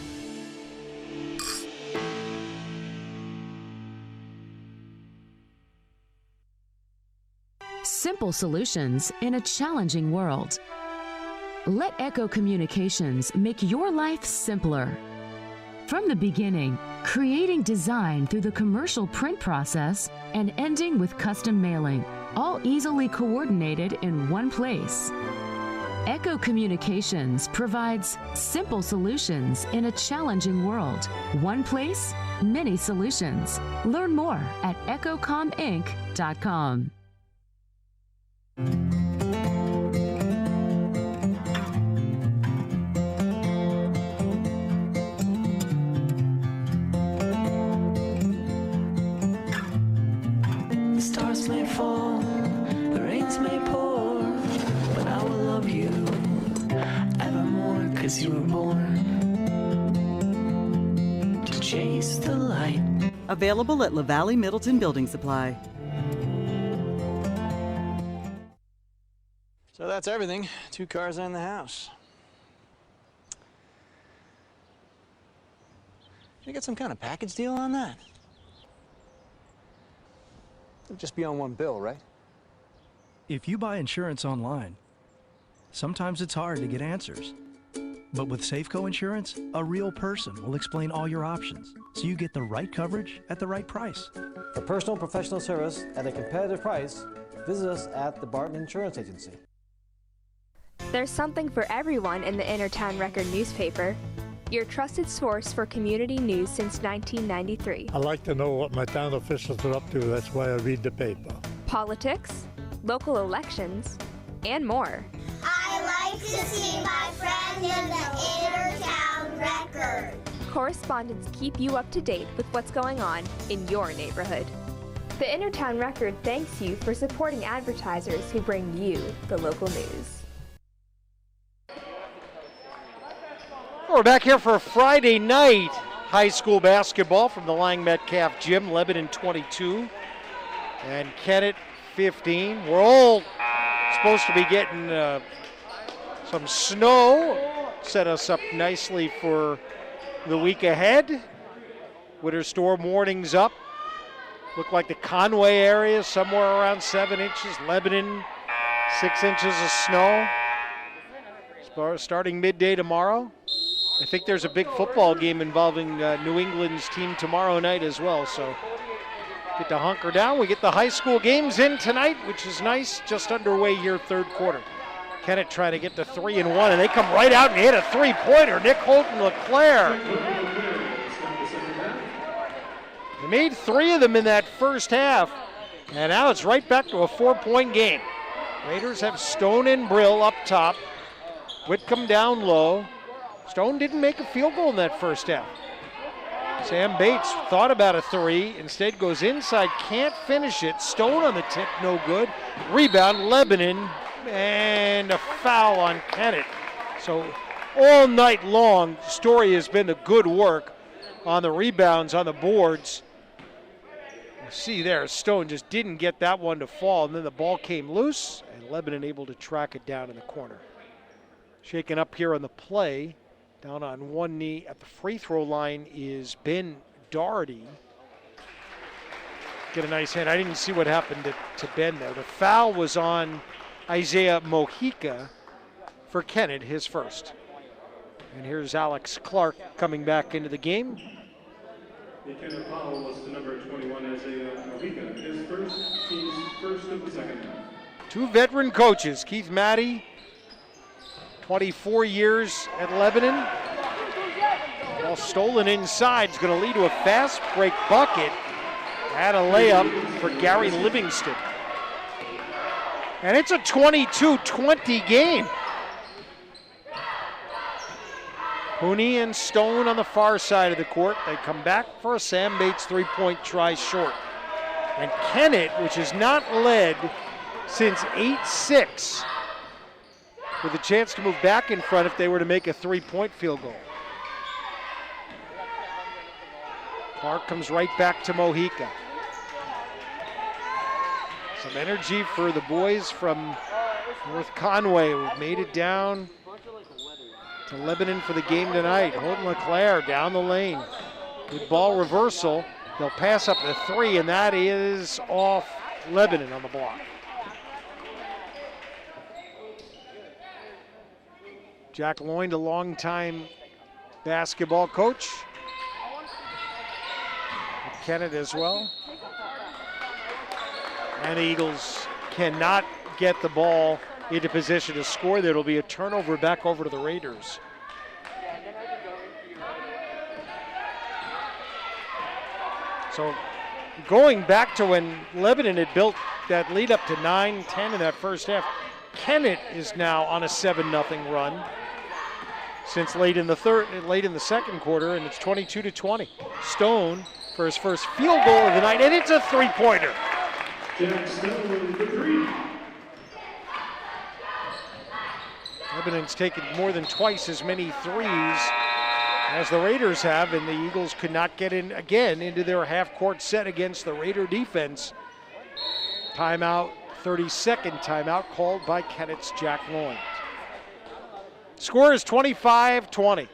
Simple solutions in a challenging world. Let Echo Communications make your life simpler. From the beginning, creating design through the commercial print process and ending with custom mailing, all easily coordinated in one place. Echo Communications provides simple solutions in a challenging world. One place, many solutions. Learn more at echocominc.com. The stars may fall, the rains may pour, but I will love you evermore, 'cause you were born to chase the light. Available at LaValle Middleton Building Supply. So that's everything. 2 cars in the house. Did you get some kind of package deal on that? It'll just be on one bill, right? If you buy insurance online, sometimes it's hard to get answers. But with Safeco Insurance, a real person will explain all your options, so you get the right coverage at the right price. For personal and professional service at a competitive price, visit us at the Barton Insurance Agency. There's something for everyone in the Innertown Record newspaper, your trusted source for community news since 1993. I like to know what my town officials are up to. That's why I read the paper. Politics, local elections, and more. I like to see my friend in the Innertown Record. Correspondents keep you up to date with what's going on in your neighborhood. The Innertown Record thanks you for supporting advertisers who bring you the local news. We're back here for Friday night high school basketball from the Lang Metcalf Gym. Lebanon 22 and Kennett 15. We're all supposed to be getting some snow. Set us up nicely for the week ahead. Winter storm warnings up. Look like the Conway area somewhere around 7 inches. Lebanon 6 inches of snow. Starting midday tomorrow. I think there's a big football game involving New England's team tomorrow night as well, so get to hunker down. We get the high school games in tonight, which is nice. Just underway here, third quarter. Kennett trying to get to 3-1, and they come right out and hit a three-pointer. Nick Holton LeClaire. They made 3 of them in that first half, and now it's right back to a 4-point game. Raiders have Stone and Brill up top. Whitcomb down low. Stone didn't make a field goal in that first half. Sam Bates thought about a 3, instead goes inside, can't finish it. Stone on the tip, no good. Rebound, Lebanon, and a foul on Kennett. So all night long, Story has been the good work on the rebounds, on the boards. You see there, Stone just didn't get that one to fall, and then the ball came loose, and Lebanon able to track it down in the corner. Shaken up here on the play, down on one knee at the free throw line is Ben Doherty. Get a nice hand. I didn't see what happened to Ben there. The foul was on Isaiah Mojica for Kennett, his first. And here's Alex Clark coming back into the game. The Kennett foul was to number 21, Isaiah Mojica. His first, team's first of the second half. 2 veteran coaches, Keith Matty, 24 years at Lebanon. Ball stolen inside is going to lead to a fast break bucket and a layup for Gary Livingston. And it's a 22-20 game. Hooney and Stone on the far side of the court. They come back for a Sam Bates 3-point try short. And Kennett, which has not led since 8-6, with a chance to move back in front if they were to make a 3-point field goal. Clark comes right back to Mojica. Some energy for the boys from North Conway who made it down to Lebanon for the game tonight. Holden LeClaire down the lane. Good ball reversal. They'll pass up the 3, and that is off Lebanon on the block. Jack Lloyd, a longtime basketball coach. Kennett as well. And the Eagles cannot get the ball into position to score. There will be a turnover back over to the Raiders. So going back to when Lebanon had built that lead up to 9-10 in that first half, Kennett is now on a 7-0 run since late in the second quarter, and it's 22-20. Stone for his first field goal of the night, and it's a 3-pointer. Jack Stone with the 3. Lebanon's taken more than twice as many threes as the Raiders have, and the Eagles could not get in again into their half-court set against the Raider defense. Timeout, 32nd timeout called by Kennett's Jack Lloyd. Score is 25-20.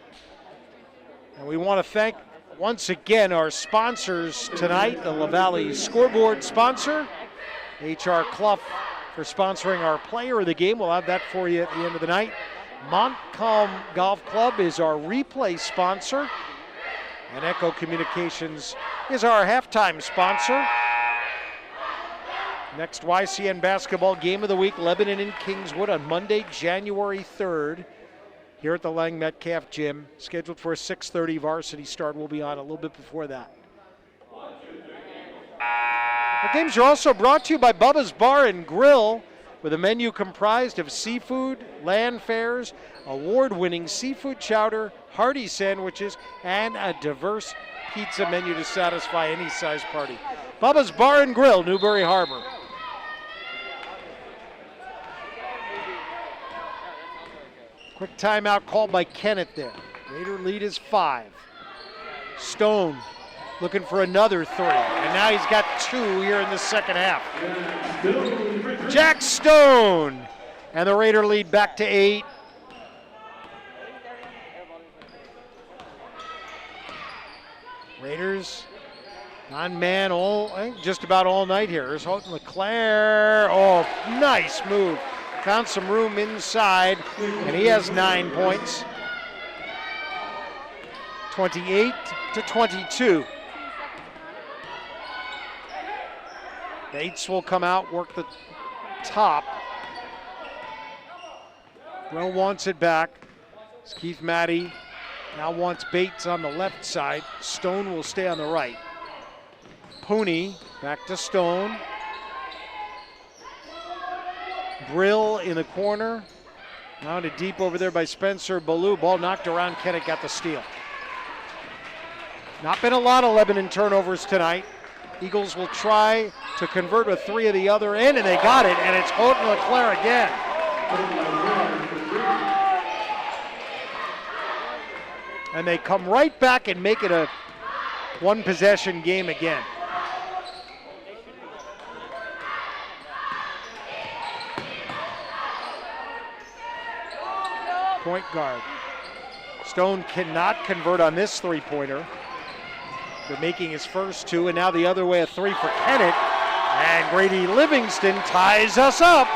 And we want to thank once again our sponsors tonight, the LaValle scoreboard sponsor, H.R. Clough for sponsoring our player of the game. We'll have that for you at the end of the night. Montcalm Golf Club is our replay sponsor, and Echo Communications is our halftime sponsor. Next YCN basketball game of the week, Lebanon and Kingswood on Monday, January 3rd, here at the Lang Metcalf Gym. Scheduled for a 6:30 varsity start. We'll be on a little bit before that. Our games are also brought to you by Bubba's Bar and Grill, with a menu comprised of seafood, land fares, award-winning seafood chowder, hearty sandwiches, and a diverse pizza menu to satisfy any size party. Bubba's Bar and Grill, Newbury Harbor. Quick timeout called by Kennett there. Raider lead is 5. Stone looking for another 3, and now he's got 2 here in the second half. Jack Stone, and the Raider lead back to 8. Raiders on man all, I think just about all night here. Here's Houghton LeClaire. Oh, nice move. Found some room inside, and he has 9 points. 28-22. Bates will come out, work the top. Well wants it back. It's Keith Matty now wants Bates on the left side. Stone will stay on the right. Pooney back to Stone. Brill in the corner. Now to deep over there by Spencer Ballou. Ball knocked around. Kennett got the steal. Not been a lot of Lebanon turnovers tonight. Eagles will try to convert with 3 of the other end, and they got it, and it's Houghton LeClaire again. And they come right back and make it a one-possession game again. Point guard. Stone cannot convert on this three-pointer. They're making his first 2, and now the other way, a 3 for Kennett. And Grady Livingston ties us up.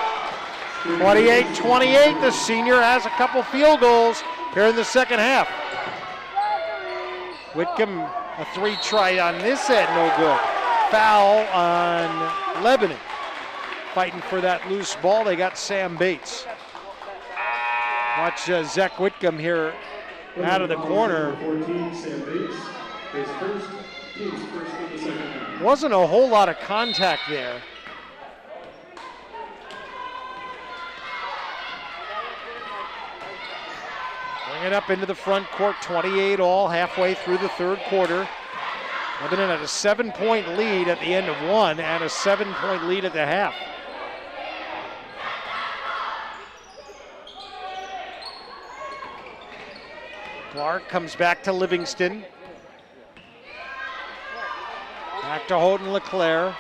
28-28, the senior has a couple field goals here in the second half. Whitcomb, a 3 try on this end, no good. Foul on Lebanon. Fighting for that loose ball, they got Sam Bates. Watch Zach Whitcomb here out of the corner. 14, Sam Bates, his first, team's first of the second half. Wasn't a whole lot of contact there. Bring it up into the front court, 28 all, halfway through the third quarter. Lebanon had a 7-point lead at the end of 1 and a 7-point lead at the half. Clark comes back to Livingston. Back to Houghton LeClaire.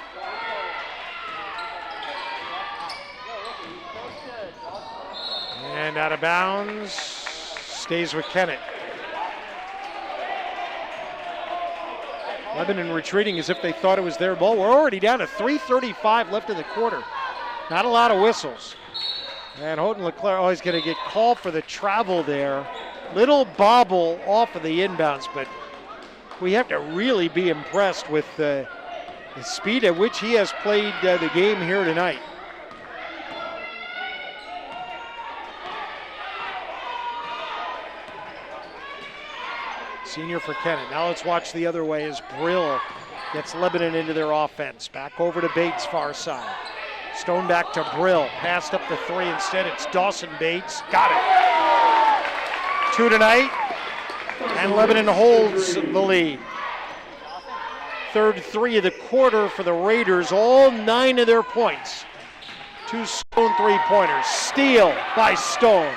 And out of bounds, stays with Kennett. Lebanon retreating as if they thought it was their ball. We're already down to 3:35 left in the quarter. Not a lot of whistles. And Houghton LeClaire always going to get called for the travel there. Little bobble off of the inbounds, but we have to really be impressed with the speed at which he has played the game here tonight. Senior for Kennett. Now let's watch the other way as Brill gets Lebanon into their offense. Back over to Bates, far side. Stone back to Brill. Passed up the 3 instead. It's Dawson Bates. Got it. 2 tonight, and Lebanon holds the lead. Third 3 of the quarter for the Raiders, all 9 of their points. 2 Stone three-pointers. Steal by Stone.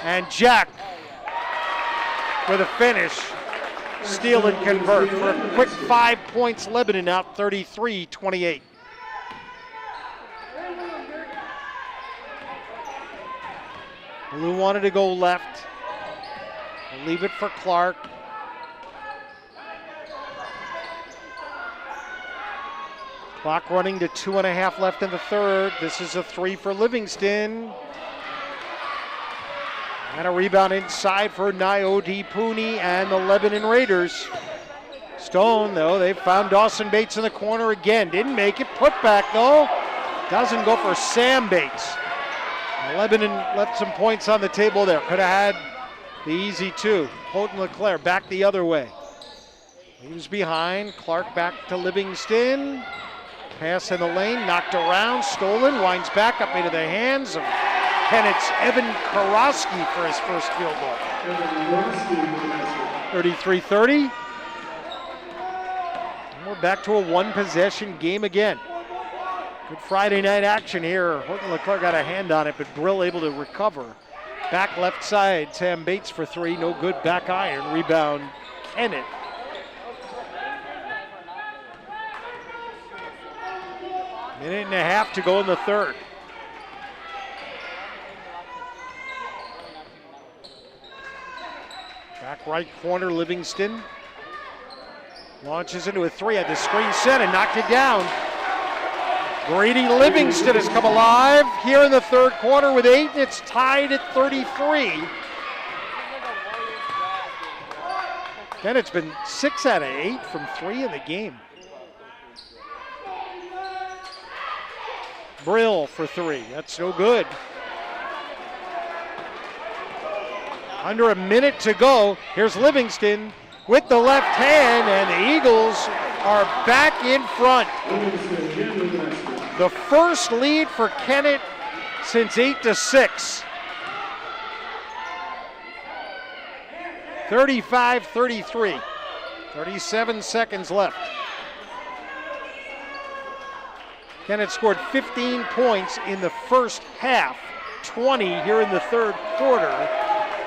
And Jack with a finish. Steal and convert for a quick 5 points. Lebanon out 33-28. Blue wanted to go left. We'll leave it for Clark. Clock running to 2.5 left in the third. This is a 3 for Livingston. And a rebound inside for Naodi Pooney and the Lebanon Raiders. Stone, though, they found Dawson Bates in the corner again. Didn't make it. Put back, though. Doesn't go for Sam Bates. Lebanon left some points on the table there. Could have had the easy 2. Houghton LeClaire back the other way. He was behind. Clark back to Livingston. Pass in the lane, knocked around, stolen, winds back up into the hands of Kennett's Evan Karofsky for his first field goal. 33-30. And we're back to a one-possession game again. Good Friday night action here. Houghton LeClaire got a hand on it, but Brill able to recover. Back left side, Sam Bates for 3, no good. Back iron, rebound, Kennett. Minute and a half to go in the third. Back right corner, Livingston. Launches into a 3 at the screen set and knocked it down. Grady Livingston has come alive here in the third quarter with 8, and it's tied at 33. Kennett's been 6 out of 8 from 3 in the game. Brill for 3, that's no good. Under a minute to go, here's Livingston with the left hand, and the Eagles are back in front. The first lead for Kennett since 8-6. 35-33. 37 seconds left. Kennett scored 15 points in the first half, 20 here in the third quarter.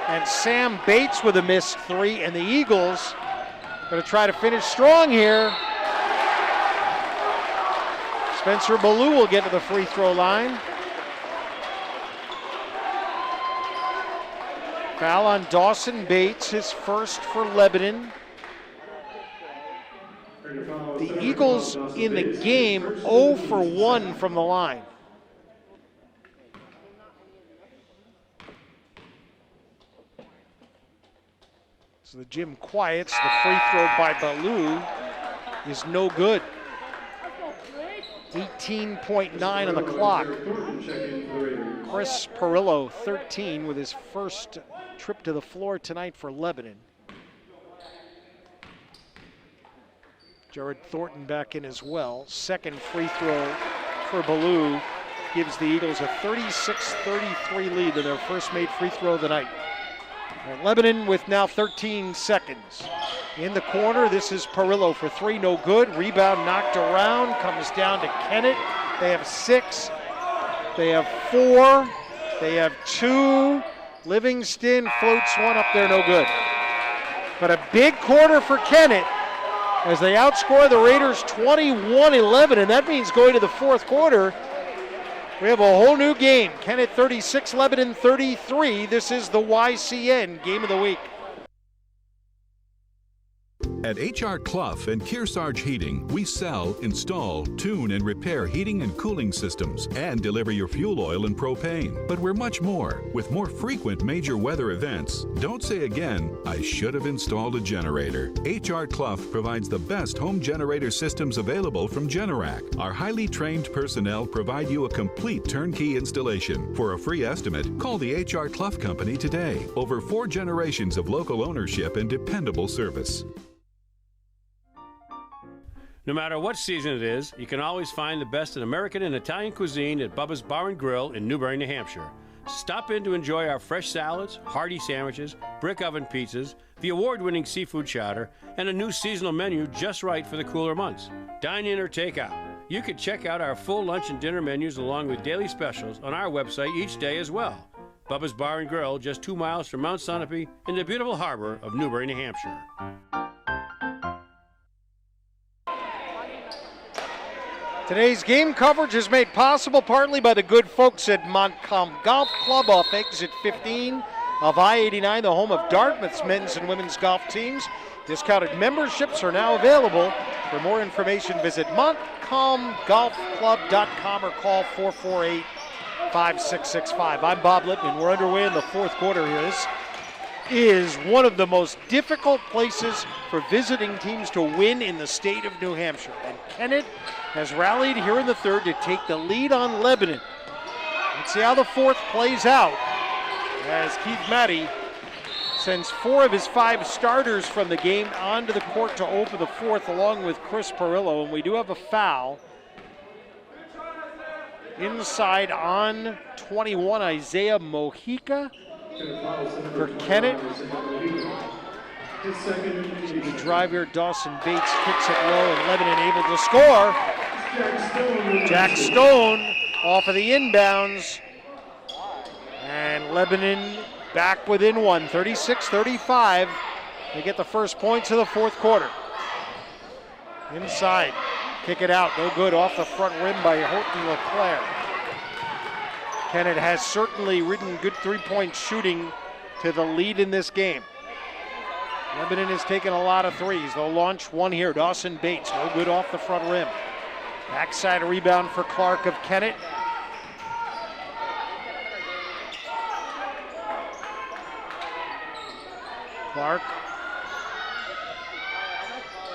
And Sam Bates with a missed three, and the Eagles going to try to finish strong here. Spencer Ballou will get to the free throw line. Foul on Dawson Bates, his first for Lebanon. The Eagles in the game 0 for 1 from the line. So the gym quiets. The free throw by Ballou is no good. 18.9 on the clock. Chris Perillo, 13, with his first trip to the floor tonight for Lebanon. Jared Thornton back in as well. Second free throw for Ballou gives the Eagles a 36-33 lead to their first made free throw of the night. And Lebanon with now 13 seconds. In the corner, this is Perillo for three, no good. Rebound knocked around, comes down to Kennett. They have 6, they have 4, they have 2. Livingston floats one up there, no good. But a big quarter for Kennett as they outscore the Raiders 21-11, and that means going to the fourth quarter, we have a whole new game. Kennett 36, Lebanon 33. This is the YCN Game of the Week. At H.R. Clough and Kearsarge Heating, we sell, install, tune, and repair heating and cooling systems and deliver your fuel oil and propane. But we're much more, with more frequent major weather events. Don't say again, I should have installed a generator. H.R. Clough provides the best home generator systems available from Generac. Our highly trained personnel provide you a complete turnkey installation. For a free estimate, call the H.R. Clough Company today. Over 4 generations of local ownership and dependable service. No matter what season it is, you can always find the best in American and Italian cuisine at Bubba's Bar and Grill in Newbury, New Hampshire. Stop in to enjoy our fresh salads, hearty sandwiches, brick oven pizzas, the award-winning seafood chowder, and a new seasonal menu just right for the cooler months. Dine in or take out. You can check out our full lunch and dinner menus along with daily specials on our website each day as well. Bubba's Bar and Grill, just 2 miles from Mount Sunapee in the beautiful harbor of Newbury, New Hampshire. Today's game coverage is made possible partly by the good folks at Montcalm Golf Club off exit 15 of I-89, the home of Dartmouth's men's and women's golf teams. Discounted memberships are now available. For more information, visit montcalmgolfclub.com or call 448-5665. I'm Bob Lippman. We're underway in the fourth quarter here. This is one of the most difficult places for visiting teams to win in the state of New Hampshire. And Kennett has rallied here in the third to take the lead on Lebanon. Let's see how the fourth plays out as Keith Matty sends 4 of his 5 starters from the game onto the court to open the fourth along with Chris Perillo. And we do have a foul inside on 21, Isaiah Mojica for Kennett. The drive here, Dawson Bates kicks it low and Lebanon able to score. Jack Stone off of the inbounds. And Lebanon back within one, 36-35. They get the first points of the fourth quarter. Inside, kick it out, no good, off the front rim by Horton LeClaire. Kennett has certainly ridden good three-point shooting to the lead in this game. Lebanon has taken a lot of threes. They'll launch one here. Dawson Bates, no good off the front rim. Backside rebound for Clark of Kennett. Clark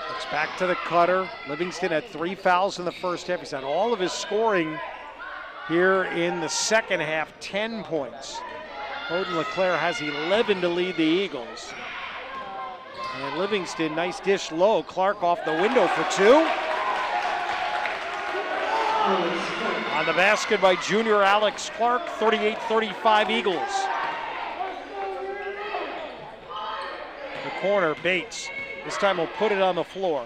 looks back to the cutter. Livingston had 3 fouls in the first half. He's had all of his scoring here in the second half, 10 points. Horton LeClaire has 11 to lead the Eagles. And Livingston, nice dish low. Clark off the window for two. On the basket by junior Alex Clark, 38-35 Eagles. The corner, Bates. This time will put it on the floor.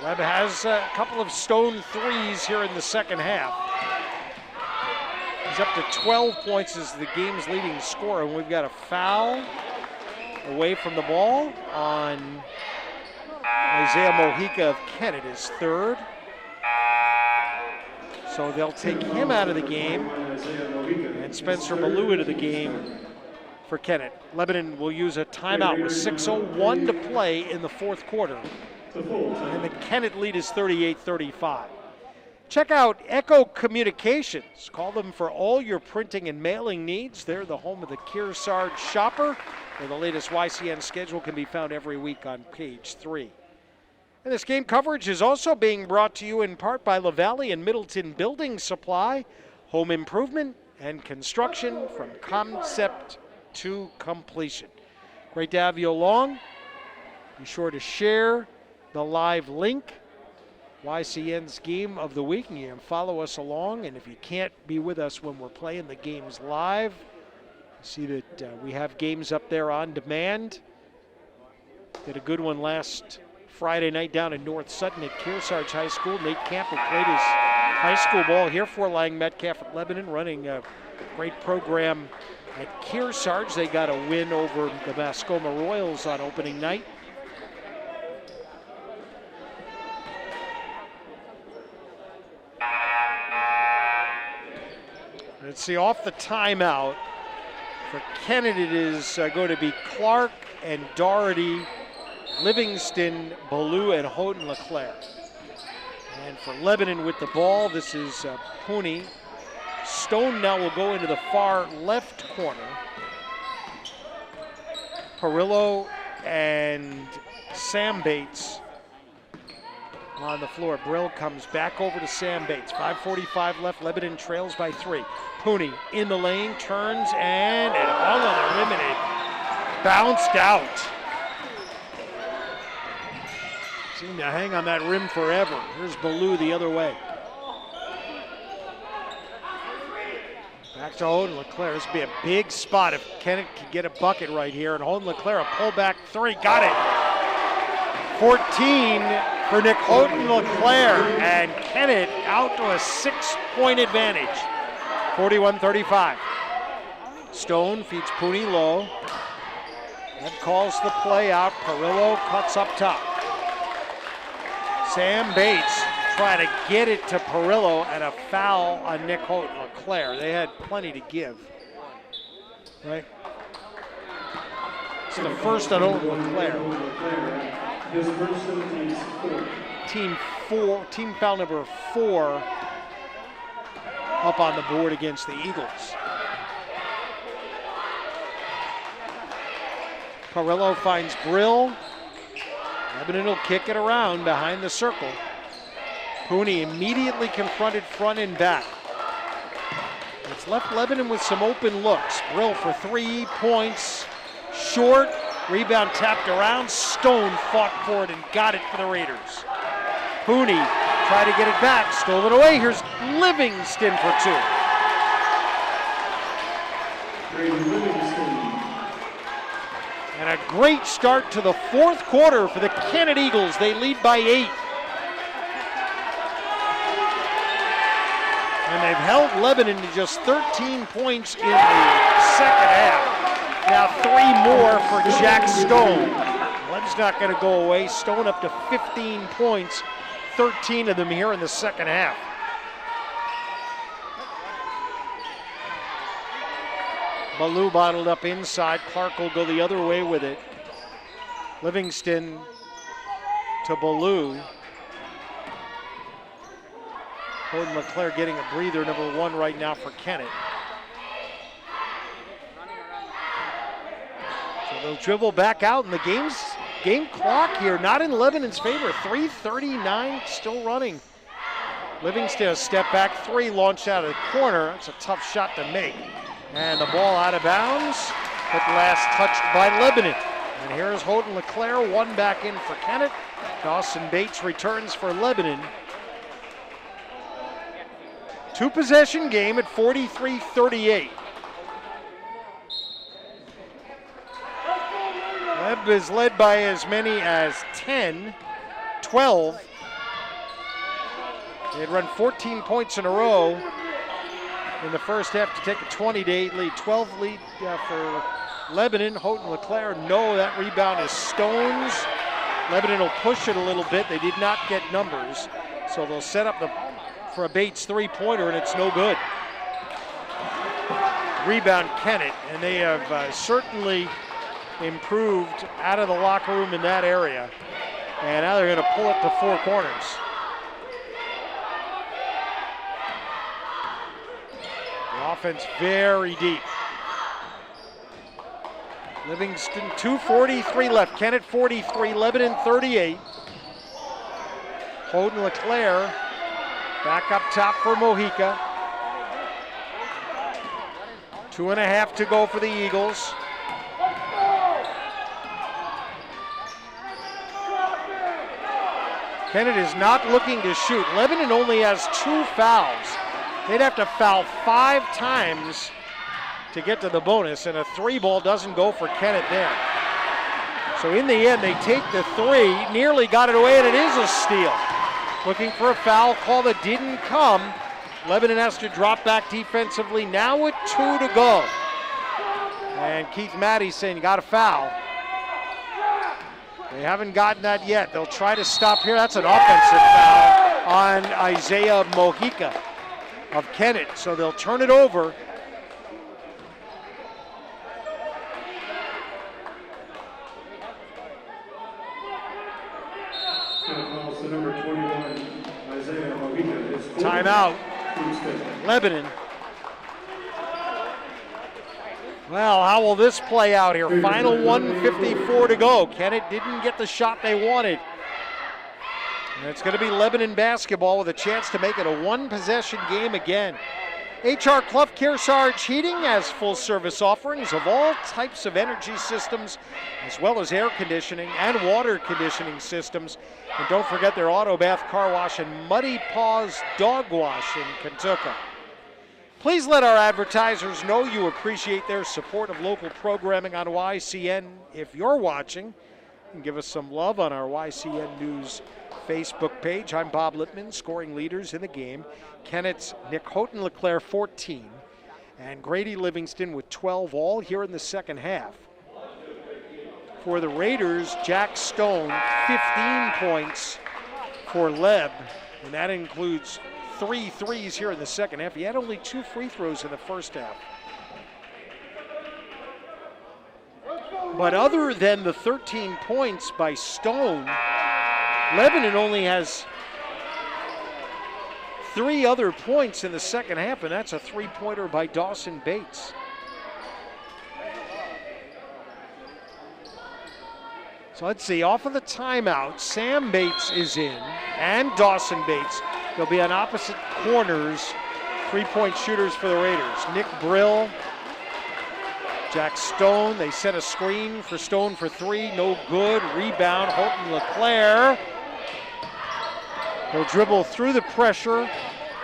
Webb has a couple of stone threes here in the second half. He's up to 12 points as the game's leading scorer, and we've got a foul away from the ball on Isaiah Mojica of Kennett, his third. So they'll take him out of the game, and Spencer Malou into the game for Kennett. Lebanon will use a timeout with 6:01 to play in the fourth quarter. And the Kennett lead is 38-35. Check out Echo Communications. Call them for all your printing and mailing needs. They're the home of the Kearsarge Shopper, where the latest YCN schedule can be found every week on page 3. And this game coverage is also being brought to you in part by LaValle and Middleton Building Supply, home improvement and construction from concept to completion. Great to have you along. Be sure to share the live link, YCN's Game of the Week, and you can follow us along. And if you can't be with us when we're playing the games live, see that we have games up there on demand. Did a good one last Friday night down in North Sutton at Kearsarge High School. Nate Campbell played his high school ball here for Lang Metcalf at Lebanon, running a great program at Kearsarge. They got a win over the Mascoma Royals on opening night. Let's see, off the timeout, for Kennett it is going to be Clark and Doherty, Livingston, Ballou, and Houghton Leclerc. And for Lebanon with the ball, this is Pooney. Stone now will go into the far left corner. Perillo and Sam Bates on the floor. Brill comes back over to Sam Bates. 5:45 left. Lebanon trails by 3. Pooney in the lane, turns, and it hung on the rim, and it bounced out. Seemed to hang on that rim forever. Here's Ballou the other way. Back to Houghton Leclerc. This would be a big spot if Kennett could get a bucket right here. And Houghton Leclerc, a pullback 3, got it. 14 for Nick Houghton Leclerc, and Kennett out to a 6-point advantage. 41-35. Stone feeds Pooney low. Then calls the play out. Perillo cuts up top. Sam Bates trying to get it to Perillo, and a foul on Nick Houghton Leclerc. They had plenty to give. Right? It's the first on Houghton Leclerc. His first of the team's 4. Team foul number 4 up on the board against the Eagles. Perillo finds Brill. Lebanon will kick it around behind the circle. Pooney immediately confronted front and back. It's left Lebanon with some open looks. Brill for 3 points. Short. Rebound tapped around. Stone fought for it and got it for the Raiders. Pooney tried to get it back. Stole it away. Here's Livingston for 2. And a great start to the fourth quarter for the Kennett Eagles. They lead by 8. And they've held Lebanon to just 13 points in the second half. Now 3 more for Jack Stone. Leb's not going to go away. Stone up to 15 points, 13 of them here in the second half. Ballou bottled up inside. Clark will go the other way with it. Livingston to Ballou. Houghton Leclerc getting a breather, number 1 right now for Kennett. So they'll dribble back out, and the game clock here not in Lebanon's favor. 3:39 still running. Livingston a step back 3, launched out of the corner. That's a tough shot to make. And the ball out of bounds, but last touched by Lebanon. And here's Houghton LeClaire, one back in for Kennett. Dawson Bates returns for Lebanon. Two-possession game at 43-38. Leb is led by as many as 10, 12. They had run 14 points in a row in the first half to take a 20-8 lead. 12 lead for Lebanon. Houghton LeClaire, no, that rebound is Stone's. Lebanon will push it a little bit. They did not get numbers, so they'll set up for a Bates three-pointer, and it's no good. Rebound Kennett, and they have certainly improved out of the locker room in that area. And now they're going to pull it to four corners. The offense very deep. Livingston 2:43 left. Kennett 43, Lebanon 38. Houghton LeClaire back up top for Mojica. 2.5 to go for the Eagles. Kennett is not looking to shoot. Lebanon only has 2 fouls. They'd have to foul 5 times to get to the bonus, and a 3-ball doesn't go for Kennett there. So in the end, they take the 3, nearly got it away, and it is a steal. Looking for a foul call that didn't come. Lebanon has to drop back defensively now with 2 to go. And Keith Matty saying, you got a foul. They haven't gotten that yet. They'll try to stop here. That's an offensive foul on Isaiah Mojica of Kennett. So they'll turn it over. Timeout. Lebanon. Well, how will this play out here? Final 1:54 to go. Kennett didn't get the shot they wanted. And it's going to be Lebanon basketball with a chance to make it a 1-possession game again. HR Clough Kearsarge Heating has full-service offerings of all types of energy systems, as well as air conditioning and water conditioning systems. And don't forget their auto bath, car wash, and Muddy Paws dog wash in Kentucky. Please let our advertisers know you appreciate their support of local programming on YCN. If you're watching, and give us some love on our YCN News Facebook page. I'm Bob Littman, scoring leaders in the game. Kennett's Nick Houghton LeClaire 14, and Grady Livingston with 12 all here in the second half. For the Raiders, Jack Stone, 15 points for Leb, and that includes 3 threes here in the second half. He had only 2 free throws in the first half. But other than the 13 points by Stone, Lebanon only has 3 other points in the second half, and that's a 3-pointer by Dawson Bates. So let's see, off of the timeout, Sam Bates is in, and Dawson Bates. They'll be on opposite corners, 3-point shooters for the Raiders. Nick Brill, Jack Stone, they set a screen for Stone for 3, no good. Rebound, Houghton LeClaire. He'll dribble through the pressure,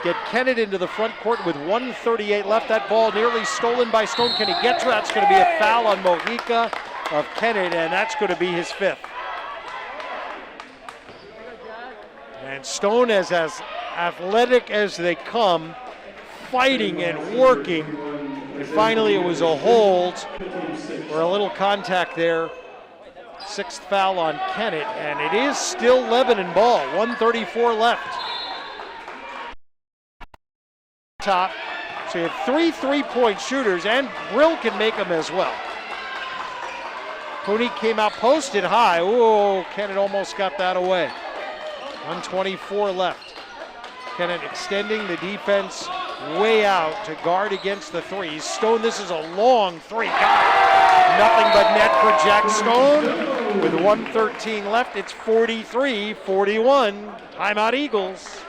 get Kennett into the front court with 1:38 left. That ball nearly stolen by Stone. Can he get to it? That's going to be a foul on Mojica of Kennett, and that's going to be his 5th. And Stone is as athletic as they come, fighting and working. And finally it was a hold, or a little contact there. 6th foul on Kennett, and it is still Lebanon ball. 1:34 left. Top, so you have 3 3-point shooters, and Brill can make them as well. Cooney came out, posted high. Ooh, Kennett almost got that away. 1:24 left. Kennett extending the defense way out to guard against the threes. Stone, this is a long 3. Got it. Nothing but net for Jack Stone. With 1:13 left, it's 43-41. Timeout Eagles.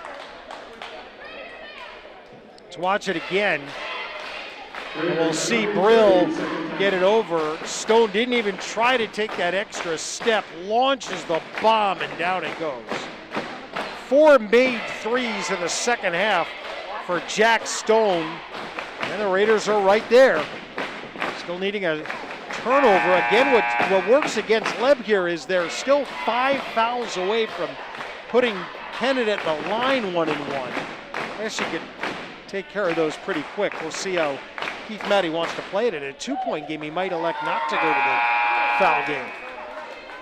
Let's watch it again. And we'll see Brill get it over. Stone didn't even try to take that extra step, launches the bomb, and down it goes. 4 made threes in the second half for Jack Stone, and the Raiders are right there. Still needing a turnover. Again, what works against Leb here is they're still 5 fouls away from putting Kennett at the line 1-1. I guess you could take care of those pretty quick. We'll see how Keith Matty wants to play it. In a 2-point game, he might elect not to go to the foul game.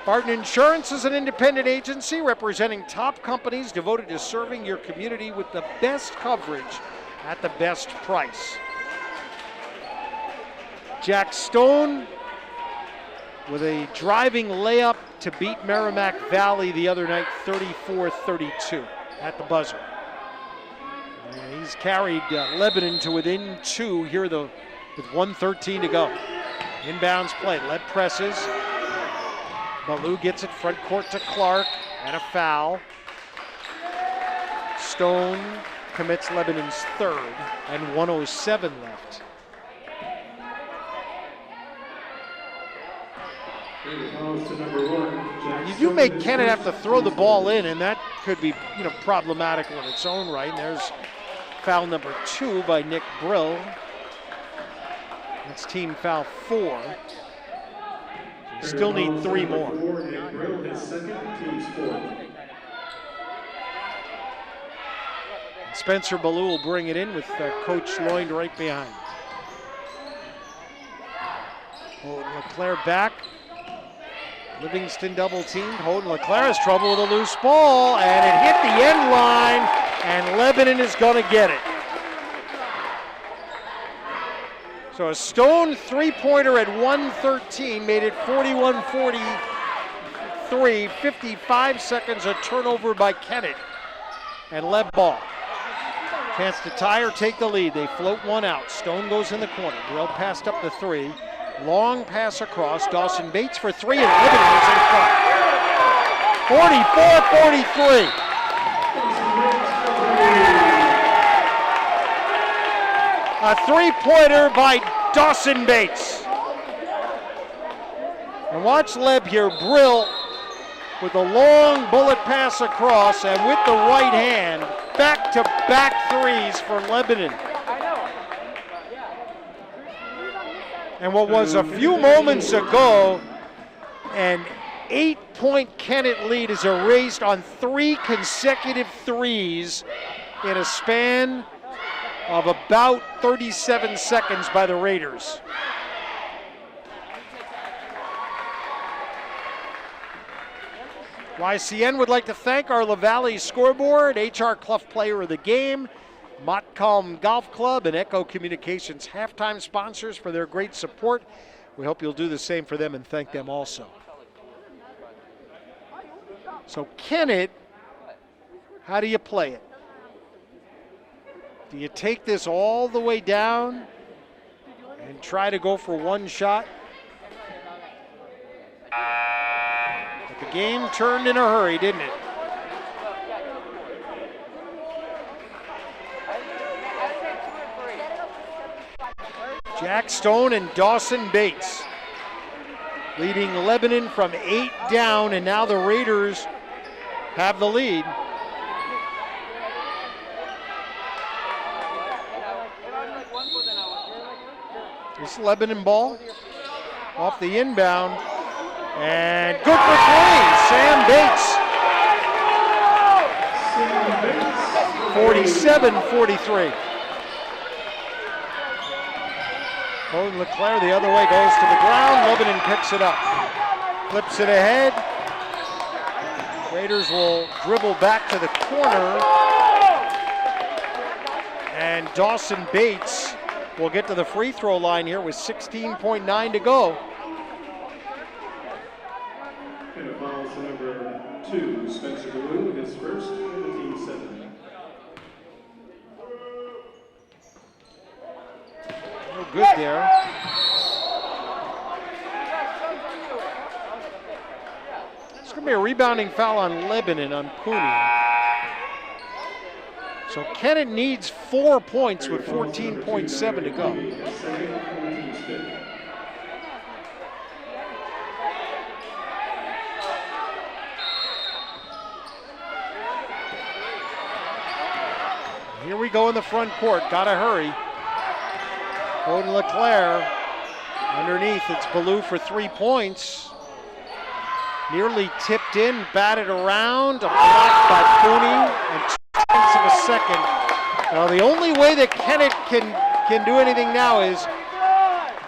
Barton Insurance is an independent agency representing top companies devoted to serving your community with the best coverage at the best price. Jack Stone with a driving layup to beat Merrimack Valley the other night, 34-32 at the buzzer. And he's carried Lebanon to within 2 here with 1:13 to go. Inbounds play, Leb presses. Ballou gets it front court to Clark, and a foul. Stone commits Lebanon's 3rd, and 1:07 left. You do make Kennett have to throw the ball in, and that could be, problematic in its own right. And there's foul number 2 by Nick Brill. That's team foul 4. Still need 3 more. Spencer Ballou will bring it in with Coach Lloyd right behind. LeClaire back. Livingston double teamed. Holden LeClaire has trouble with a loose ball, and it hit the end line, and Lebanon is going to get it. So a Stone 3-pointer at 1:13 made it 41-43, 55 seconds, a turnover by Kennett. And Leb ball. Chance to tie or take the lead. They float one out. Stone goes in the corner. Brill passed up the 3. Long pass across. Dawson Bates for 3, and Lebanon is in front. 44-43. A 3-pointer by Dawson Bates. And watch Leb here. Brill with a long bullet pass across, and with the right hand, back-to-back threes for Lebanon. And what was a few moments ago, an 8-point Kennett lead is erased on 3 consecutive threes in a span of about 37 seconds by the Raiders. YCN would like to thank our LaValle scoreboard, HR Clough Player of the Game, Montcalm Golf Club, and Echo Communications halftime sponsors for their great support. We hope you'll do the same for them and thank them also. So Kennett, how do you play it? Do you take this all the way down and try to go for one shot? But the game turned in a hurry, didn't it? Jack Stone and Dawson Bates leading Lebanon from 8 down, and now the Raiders have the lead. This Lebanon ball off the inbound, and good for 3, Sam Bates. 47-43. Holden LeClaire the other way, goes to the ground. Lebanon picks it up. Flips it ahead. Raiders will dribble back to the corner. And Dawson Bates will get to the free throw line here with 16.9 to go. And it follows number 2, Spencer Ballou, his first, and the team 7. No good there. It's going to be a rebounding foul on Lebanon on Pooney. So Kennett needs 4 points with 14.7 to go. Here we go in the front court. Gotta hurry. Odin LeClaire underneath. It's Ballou for 3 points. Nearly tipped in, batted around, a block by Pooney, and 2/10 of a second. Now the only way that Kennett can do anything now is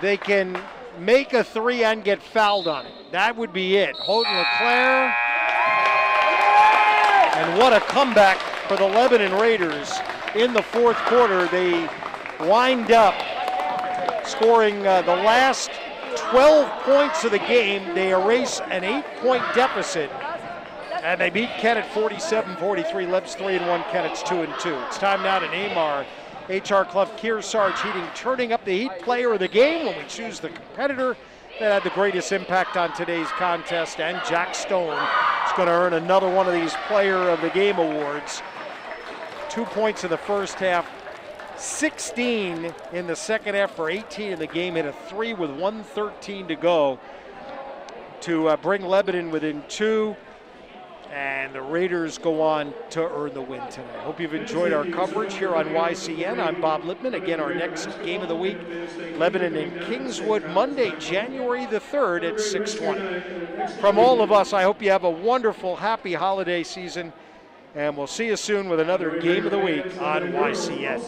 they can make a 3 and get fouled on it. That would be it. Houghton LeClaire. And what a comeback for the Lebanon Raiders in the fourth quarter. They wind up scoring the last 12 points of the game. They erase an 8-point deficit, and they beat Kennett 47-43. Leb's 3-1, Kennett's 2-2. It's time now to name our HR Clough Kearsarge Heating Turning Up the Heat Player of the Game when we choose the competitor that had the greatest impact on today's contest. And Jack Stone is going to earn another one of these Player of the Game awards. 2 points in the first half, 16 in the second half for 18 in the game. Hit a 3 with 1:13 to go to bring Lebanon within 2. And the Raiders go on to earn the win tonight. Hope you've enjoyed our coverage here on YCN. I'm Bob Lippman. Again, our next game of the week, Lebanon and Kingswood, Monday, January the 3rd at 6:20. From all of us, I hope you have a wonderful, happy holiday season. And we'll see you soon with another Game of the Week on YCN.